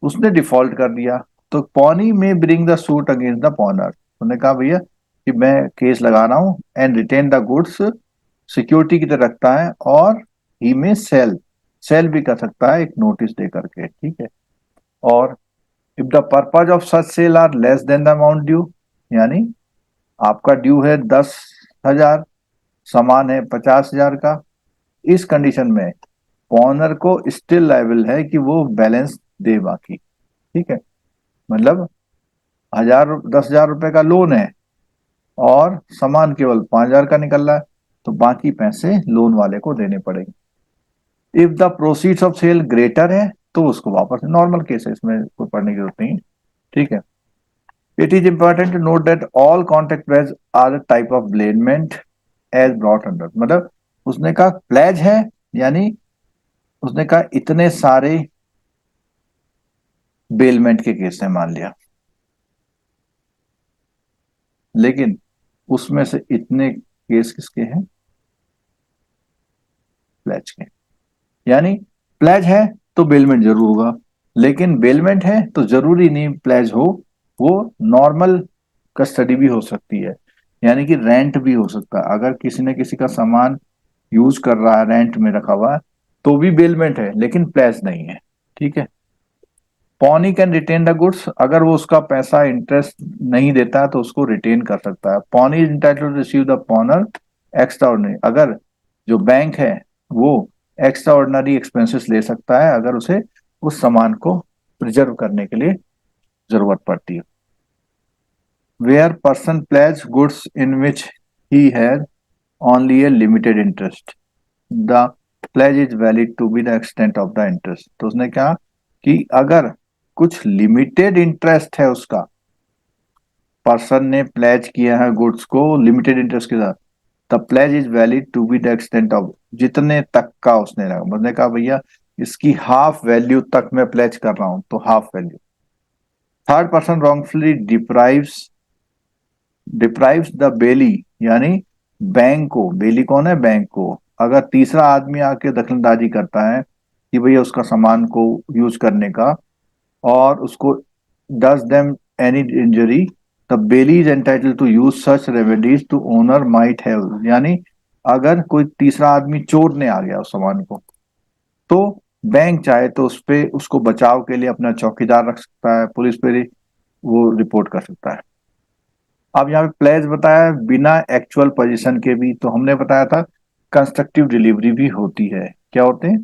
उसने डिफॉल्ट कर दिया, तो pawnee may bring the suit against the pawner. उन्होंने कहा भैया कि मैं केस लगा रहा हूं, and retain the goods, security की तरह रखता है, और ही में सेल, सेल भी कर सकता है एक नोटिस दे करके। ठीक है। और if the purpose of such sale are less than the amount due, यानी आपका ड्यू है 10,000, सामान है 50,000 का, इस कंडीशन में पॉनर को स्टिल लायबल है कि वो बैलेंस दे बाकी। ठीक है। मतलब 10,000 रुपए का लोन है और सामान केवल 5,000 का निकल रहा है, तो बाकी पैसे लोन वाले को देने पड़ेंगे। If the proceeds of sale greater है तो उसको वापस, नॉर्मल केस है, इसमें कोई पढ़ने की जरूरत नहीं। ठीक है। It is important to note that all contract pledge are type of bailment as brought under. मतलब उसने कहा प्लेज है, यानी उसने कहा इतने सारे बेलमेंट के केस है मान लिया, लेकिन उसमें से इतने केस किसके हैं, प्लेज के। यानी प्लेज है तो बेलमेंट जरूर होगा, लेकिन बेलमेंट है तो जरूरी नहीं प्लेज हो, वो नॉर्मल कस्टडी भी हो सकती है, यानी कि रेंट भी हो सकता है। अगर किसी ने किसी का सामान यूज कर रहा है, रेंट में रखा हुआ है, तो भी बेलमेंट है, लेकिन प्लेज नहीं है। ठीक है। Pawnee can retain the goods, अगर वो उसका पैसा इंटरेस्ट नहीं देता है तो उसको रिटेन कर सकता है। Pawnee is entitled to receive the pawner extraordinary, अगर जो बैंक है वो एक्स्ट्रा ऑर्डिनरी एक्सपेंसेस ले सकता है अगर उसे उस सामान को प्रिजर्व करने के लिए जरूरत पड़ती है। Where person pledge goods in which he has only a limited interest, the pledge is valid to be the extent of the interest. तो उसने कहा कि अगर कुछ लिमिटेड इंटरेस्ट है उसका, पर्सन ने प्लेज किया है गुड्स को लिमिटेड इंटरेस्ट के साथ, the pledge is valid to be the extent of, जितने तक का उसने रखा। मैंने कहा भैया इसकी हाफ वैल्यू तक मैं प्लेज कर रहा हूं, तो half value. Third person wrongfully deprives, deprives the belly, यानी बैंक को, बेली कौन है, बैंक को, अगर तीसरा आदमी आके दखलंदाजी करता है कि भैया उसका सामान को यूज करने का, और उसको does them any injury, the bailee is entitled to use such remedies to owner might have, यानी अगर कोई तीसरा आदमी चोरने आ गया उस सामान को, तो बैंक चाहे तो उस पे उसको बचाव के लिए अपना चौकीदार रख सकता है, पुलिस पे वो रिपोर्ट कर सकता है। अब यहाँ पे प्लेज बताया है बिना एक्चुअल पोजीशन के भी, तो हमने बताया था कंस्ट्रक्टिव डिलीवरी भी होती है। क्या होते हैं,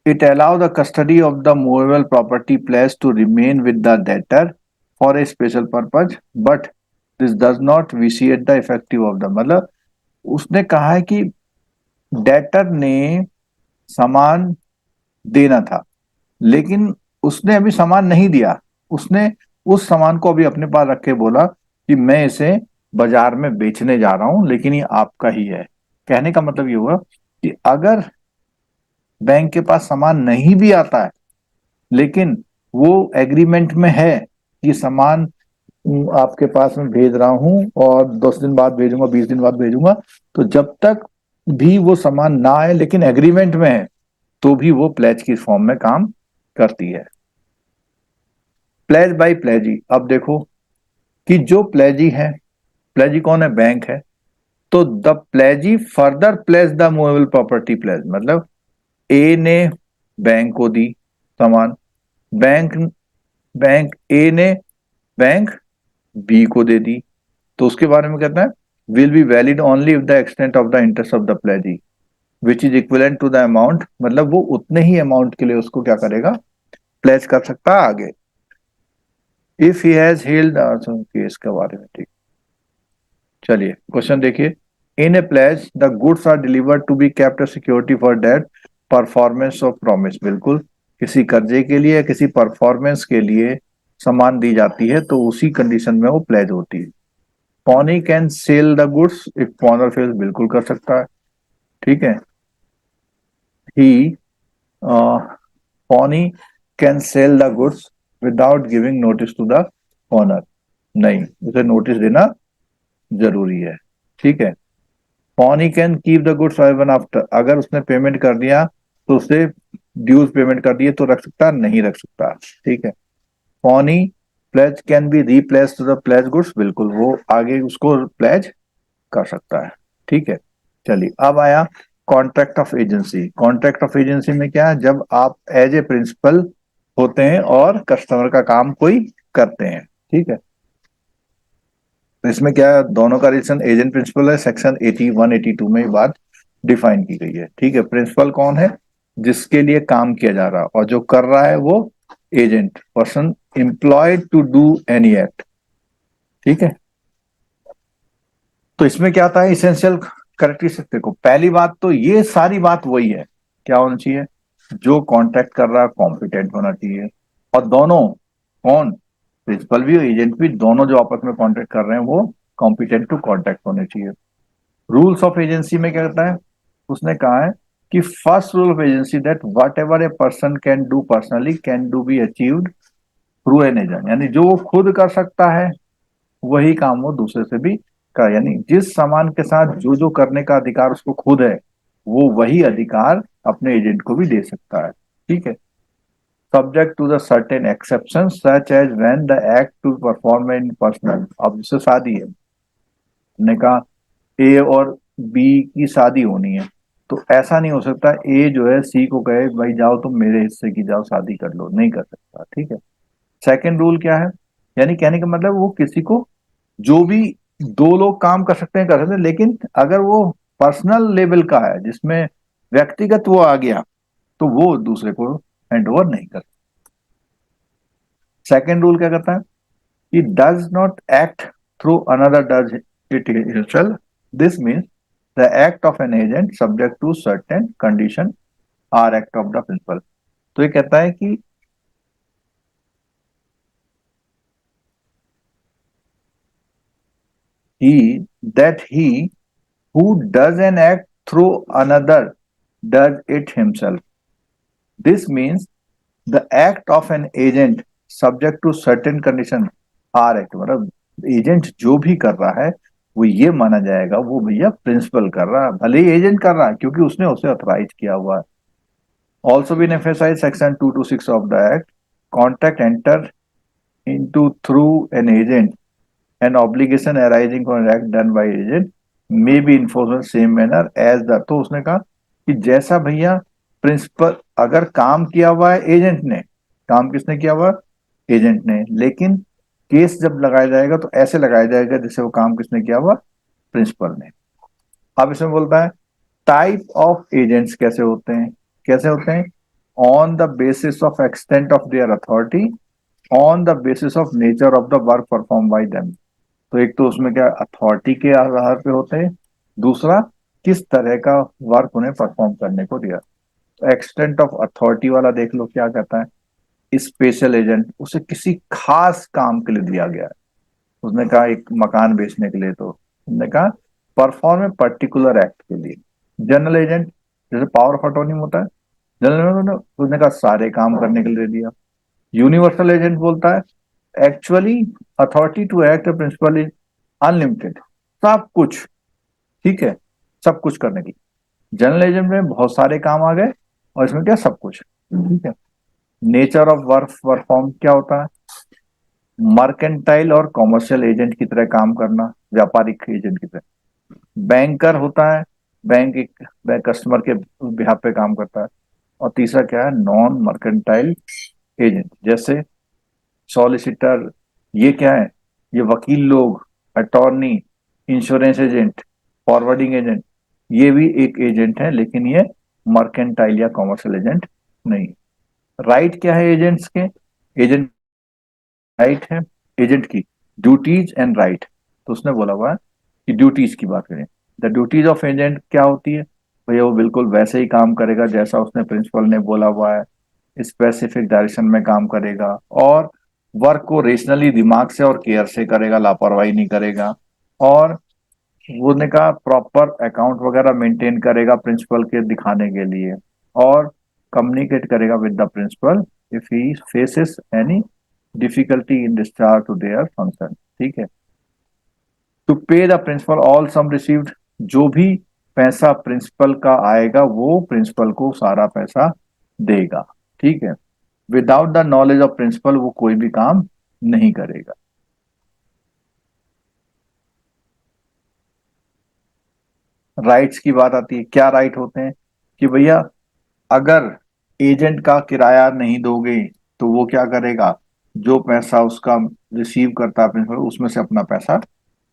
it allow the custody of the movable property place to remain with the debtor for a special purpose, but this does not vitiate the effective of the, मतलब उसने कहा है कि डेटर ने सामान देना था, लेकिन उसने अभी सामान नहीं दिया, उसने उस सामान को अभी अपने पास रख के बोला कि मैं इसे बाजार में बेचने जा रहा हूं, लेकिन ये आपका ही है। कहने का मतलब ये हुआ कि अगर बैंक के पास सामान नहीं भी आता है, लेकिन वो एग्रीमेंट में है कि सामान आपके पास में भेज रहा हूं और 10 दिन बाद भेजूंगा, 20 दिन बाद भेजूंगा, तो जब तक भी वो सामान ना आए लेकिन एग्रीमेंट में है, तो भी वो प्लेज की फॉर्म में काम करती है। प्लेज बाय प्लेजी, अब देखो कि जो प्लेजी है, प्लेजी कौन है, बैंक है, तो the pledgee further pledge the movable property pledge, मतलब ए ने बैंक को दी सामान, बैंक बैंक ए ने बैंक बी को दे दी, तो उसके बारे में कहता है will be valid only if the extent of the interest of the pledgee which is equivalent to the amount, मतलब वो उतने ही अमाउंट के लिए उसको क्या करेगा, प्लेज कर सकता है आगे। If he has held case के बारे में। ठीक, चलिए क्वेश्चन देखिए। In a pledge the goods are delivered to be kept security for debt performance of promise. बिल्कुल, किसी कर्जे के लिए या किसी परफॉर्मेंस के लिए सामान दी जाती है तो उसी कंडीशन में वो प्लेज होती है। Pawnee can sell the goods if pawner fails, बिल्कुल कर सकता है, ठीक है। He pawnee can sell the goods without giving notice to the owner, नहीं, उसे नोटिस देना जरूरी है, ठीक है। Pawnee can keep the goods even after, अगर उसने पेमेंट कर दिया तो उसे ड्यूज पेमेंट कर दिए तो रख सकता, नहीं रख सकता, ठीक है। Pawnee pledge can be replace to the pledge goods, बिल्कुल वो आगे उसको प्लेज कर सकता है, ठीक है। चलिए अब आया contract of agency. Contract of agency में क्या है, जब आप एज ए प्रिंसिपल होते हैं और कस्टमर का काम कोई करते हैं, ठीक है। तो इसमें क्या है, दोनों का रिलेशन एजेंट प्रिंसिपल है, सेक्शन 81 82 में ये बात डिफाइन की गई है, ठीक है। प्रिंसिपल कौन है, जिसके लिए काम किया जा रहा है, और जो कर रहा है वो agent, person employed to do any act, ठीक है। तो इसमें क्या आता है इसेंशियल करेक्टरिस्टिक, देखो पहली बात तो ये सारी बात वही है, क्या होना चाहिए, जो कॉन्ट्रैक्ट कर रहा है कॉम्पिटेंट होना चाहिए, और दोनों, कौन, प्रिंसिपल भी और एजेंट भी, दोनों जो आपस में कॉन्ट्रैक्ट कर रहे हैं वो कॉम्पिटेंट टू कॉन्ट्रैक्ट होने चाहिए। रूल्स ऑफ एजेंसी में क्या कहता है, उसने कहा है कि first rule of agency that what ever a person can do personally can do be achieved through an agent, यानी जो वो खुद कर सकता है वही काम वो दूसरे से भी कर, यानी जिस सामान के साथ जो जो करने का अधिकार उसको खुद है वो वही अधिकार अपने एजेंट को भी दे सकता है, ठीक है। Subject to the certain exception such as when the act to perform in personal, अब जैसे शादी है, हमने कहा ए और बी की शादी होनी है, तो ऐसा नहीं हो सकता ए जो है सी को कहे भाई जाओ तुम मेरे हिस्से की जाओ शादी कर लो, नहीं कर सकता, ठीक है। सेकंड रूल क्या है, यानी कहने का मतलब वो किसी को, जो भी दो लोग काम कर सकते हैं, लेकिन अगर वो पर्सनल लेवल का है जिसमें व्यक्तिगत वो आ गया तो वो दूसरे को हैंड ओवर नहीं कर। सेकंड रूल क्या कहता है कि does not act through another does it himself, this means the act of an agent subject to certain condition are act of the principal. तो ये कहता है कि he that he who does an act through another does it himself. This means the act of an agent subject to certain condition are act, मतलब agent जो भी कर रहा है वो ये माना जाएगा वो भैया प्रिंसिपल कर रहा है, भले ही एजेंट कर रहा है क्योंकि उसने उसे ऑथराइज किया हुआ है। Also been emphasized section 226 of the act, contract enter into through an agent, an obligation arising from an act done by agent may be enforced in the same manner as the, तो उसने कहा कि जैसा भैया principal, अगर काम किया हुआ है एजेंट ने, काम किसने किया हुआ, एजेंट ने, लेकिन केस जब लगाया जाएगा तो ऐसे लगाया जाएगा जैसे वो काम किसने किया हुआ, प्रिंसिपल ने। अब इसमें बोलता है टाइप ऑफ एजेंट्स कैसे होते हैं, कैसे होते हैं, on the basis of extent of their authority, on the basis of nature of the work perform by them. तो एक तो उसमें क्या अथॉरिटी के आधार पे होते हैं, दूसरा किस तरह का वर्क उन्हें परफॉर्म करने को दिया। तो एक्सटेंट ऑफ अथॉरिटी वाला देख लो क्या कहता है, स्पेशल एजेंट उसे किसी खास काम के लिए दिया गया है, उसने कहा एक मकान बेचने के लिए, तो उसने कहा परफॉर्म ए पर्टिकुलर एक्ट के लिए। जनरल एजेंट जैसे पावर ऑफ अटॉर्नी होता है, जनरल उसने कहा सारे काम करने के लिए दे दिया। यूनिवर्सल एजेंट बोलता है actually authority to act principal is unlimited, सब कुछ, ठीक है, सब कुछ करने की। जनरल एजेंट में बहुत सारे काम आ गए और इसमें क्या सब कुछ, ठीक है। नेचर ऑफ वर्क परफॉर्म क्या होता है, मर्केंटाइल और कॉमर्शियल एजेंट की तरह काम करना, व्यापारिक एजेंट की तरह। बैंकर होता है, बैंक एक कस्टमर के बिहाफ पे काम करता है। और तीसरा क्या है, नॉन मर्केंटाइल एजेंट, जैसे सॉलिसिटर, ये क्या है, ये वकील लोग, attorney, insurance agent, forwarding agent, ये भी एक एजेंट है लेकिन ये मर्केंटाइल या कॉमर्शियल एजेंट नहीं। राइट क्या है एजेंट्स के, एजेंट राइट है, एजेंट की ड्यूटीज एंड राइट, तो उसने बोला हुआ है कि ड्यूटीज की बात करें, द ड्यूटीज ऑफ एजेंट क्या होती है भैया, वो बिल्कुल वैसे ही काम करेगा जैसा उसने प्रिंसिपल ने बोला हुआ है, स्पेसिफिक डायरेक्शन में काम करेगा, और वर्क को रेशनली दिमाग से और केयर से करेगा, लापरवाही नहीं करेगा, और वो ने कहा प्रॉपर अकाउंट वगैरह मेंटेन करेगा प्रिंसिपल के दिखाने के लिए, और कम्युनिकेट करेगा with the principal if he faces any difficulty in discharge to their function. ठीक है। To pay the principal all sum received, जो भी पैसा प्रिंसिपल का आएगा वो प्रिंसिपल को सारा पैसा देगा। ठीक है। Without the knowledge of principal वो कोई भी काम नहीं करेगा। राइट्स की बात आती है, क्या राइट होते हैं कि भैया अगर एजेंट का किराया नहीं दोगे तो वो क्या करेगा, जो पैसा उसका रिसीव करता है प्रिंसिपल उसमें से अपना पैसा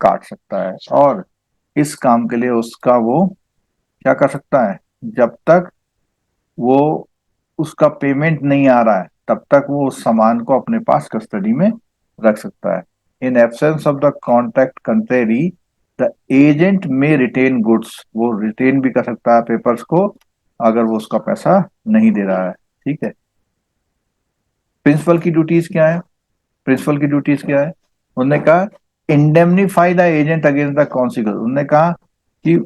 काट सकता है, और इस काम के लिए उसका वो क्या कर सकता है, जब तक वो उसका पेमेंट नहीं आ रहा है तब तक वो उस सामान को अपने पास कस्टडी में रख सकता है। In absence of the contract contrary the agent में रिटेन गुड्स, वो रिटेन भी कर सकता है पेपर्स को अगर वो उसका पैसा नहीं दे रहा है। ठीक है। प्रिंसिपल की ड्यूटीज क्या है, प्रिंसिपल की ड्यूटीज क्या है, उन्होंने कहा indemnify the agent against the consequence. उन्होंने कहा कि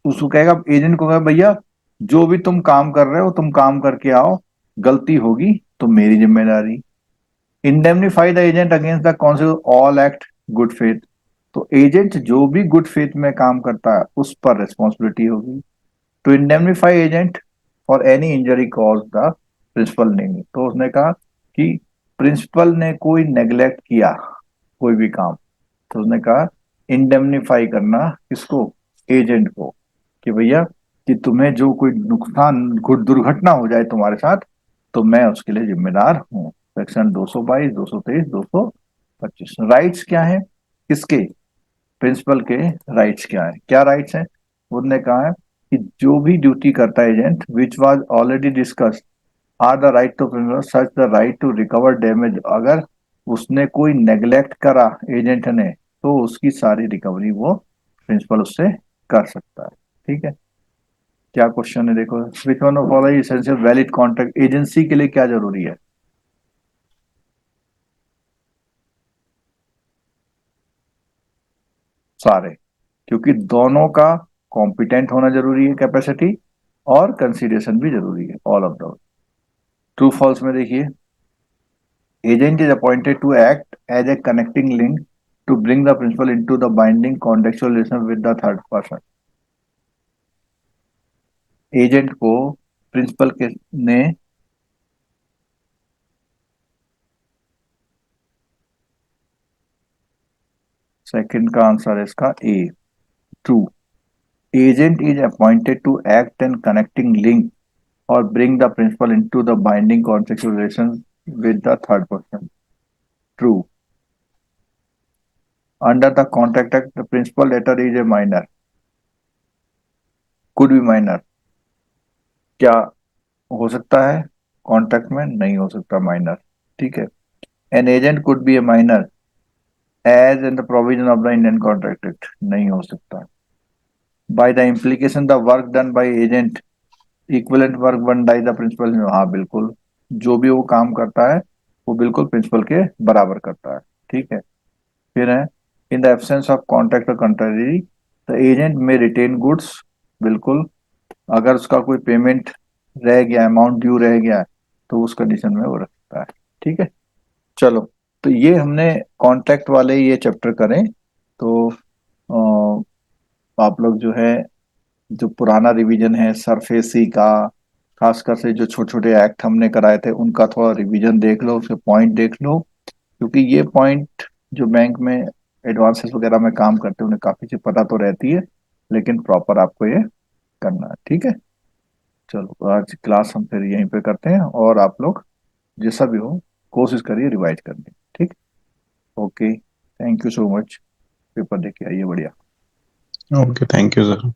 उसको कहेगा, एजेंट को कहेगा भैया जो भी तुम काम कर रहे हो तुम काम करके आओ, गलती होगी तो मेरी जिम्मेदारी। Indemnify the agent against the consequence all act good faith, तो एजेंट जो भी गुड फेथ में काम करता है उस पर रिस्पॉन्सिबिलिटी होगी। To indemnify agent for any injury cause the principal name, तो उसने कहा कि प्रिंसिपल ने कोई नेग्लेक्ट किया कोई भी काम, तो उसने कहा इंडेमनीफाई करना किसको, एजेंट को, कि भैया कि तुम्हें जो कोई नुकसान दुर्घटना हो जाए तुम्हारे साथ तो मैं उसके लिए जिम्मेदार हूँ। सेक्शन 222, 223, 225। राइट्स क्या है किसके, प्रिंसिपल के। राइट्स क्या है, क्या राइट्स है, उन्होंने कहा है कि जो भी ड्यूटी करता है agent which was already discussed are the right to principal such the right to recover damage, अगर उसने कोई नेग्लेक्ट करा एजेंट ने तो उसकी सारी रिकवरी वो प्रिंसिपल उससे कर सकता है। ठीक है। क्या क्वेश्चन है देखो, which one of all essential valid contract, agency के लिए क्या जरूरी है, सारे, क्योंकि दोनों का कॉम्पिटेंट होना जरूरी है कैपेसिटी, और कंसीडरेशन भी जरूरी है, ऑल ऑफ दो। ट्रू फॉल्स में देखिए, agent is appointed to act as a connecting link to bring the principal into the binding contractual relation with the third person। Agent को प्रिंसिपल के ने सेकंड का आंसर है इसका A, true. Agent is appointed to act and connecting link or bring the principal into the binding contractual relation with the third person, true. Under the contract act the principal letter is a minor, could be minor, क्या हो सकता है contract में, नहीं हो सकता minor. ठीक है। An agent could be a minor as in the provision of the Indian contract act, नहीं हो सकता। By the implication the work done by agent equivalent work done by the principal, हाँ बिल्कुल, जो भी वो काम करता है वो बिल्कुल प्रिंसिपल के बराबर करता है। ठीक है। फिर है in the absence of contract और कंट्रेरी द एजेंट में रिटेन गुड्स, बिल्कुल, अगर उसका कोई पेमेंट रह गया, अमाउंट ड्यू रह गया है तो उस कंडीशन में वो रखता है। ठीक है। चलो, तो ये हमने कॉन्ट्रैक्ट वाले ये चैप्टर करें, तो आप लोग जो है जो पुराना रिवीजन है सरफेसी का, खासकर से जो छोटे छोटे एक्ट हमने कराए थे उनका थोड़ा रिवीजन देख लो, उसके पॉइंट देख लो, क्योंकि ये पॉइंट जो बैंक में एडवांसेस वगैरह में काम करते हैं उन्हें काफी चीज पता तो रहती है, लेकिन प्रॉपर आपको ये करना है। ठीक है। चलो, आज क्लास हम फिर यहीं पे करते हैं, और आप लोग जैसा भी हो कोशिश करिए रिवाइज करने की। ठीक। Okay, thank you so much. Paper देख के आइए, बढ़िया। Okay, thank you sir.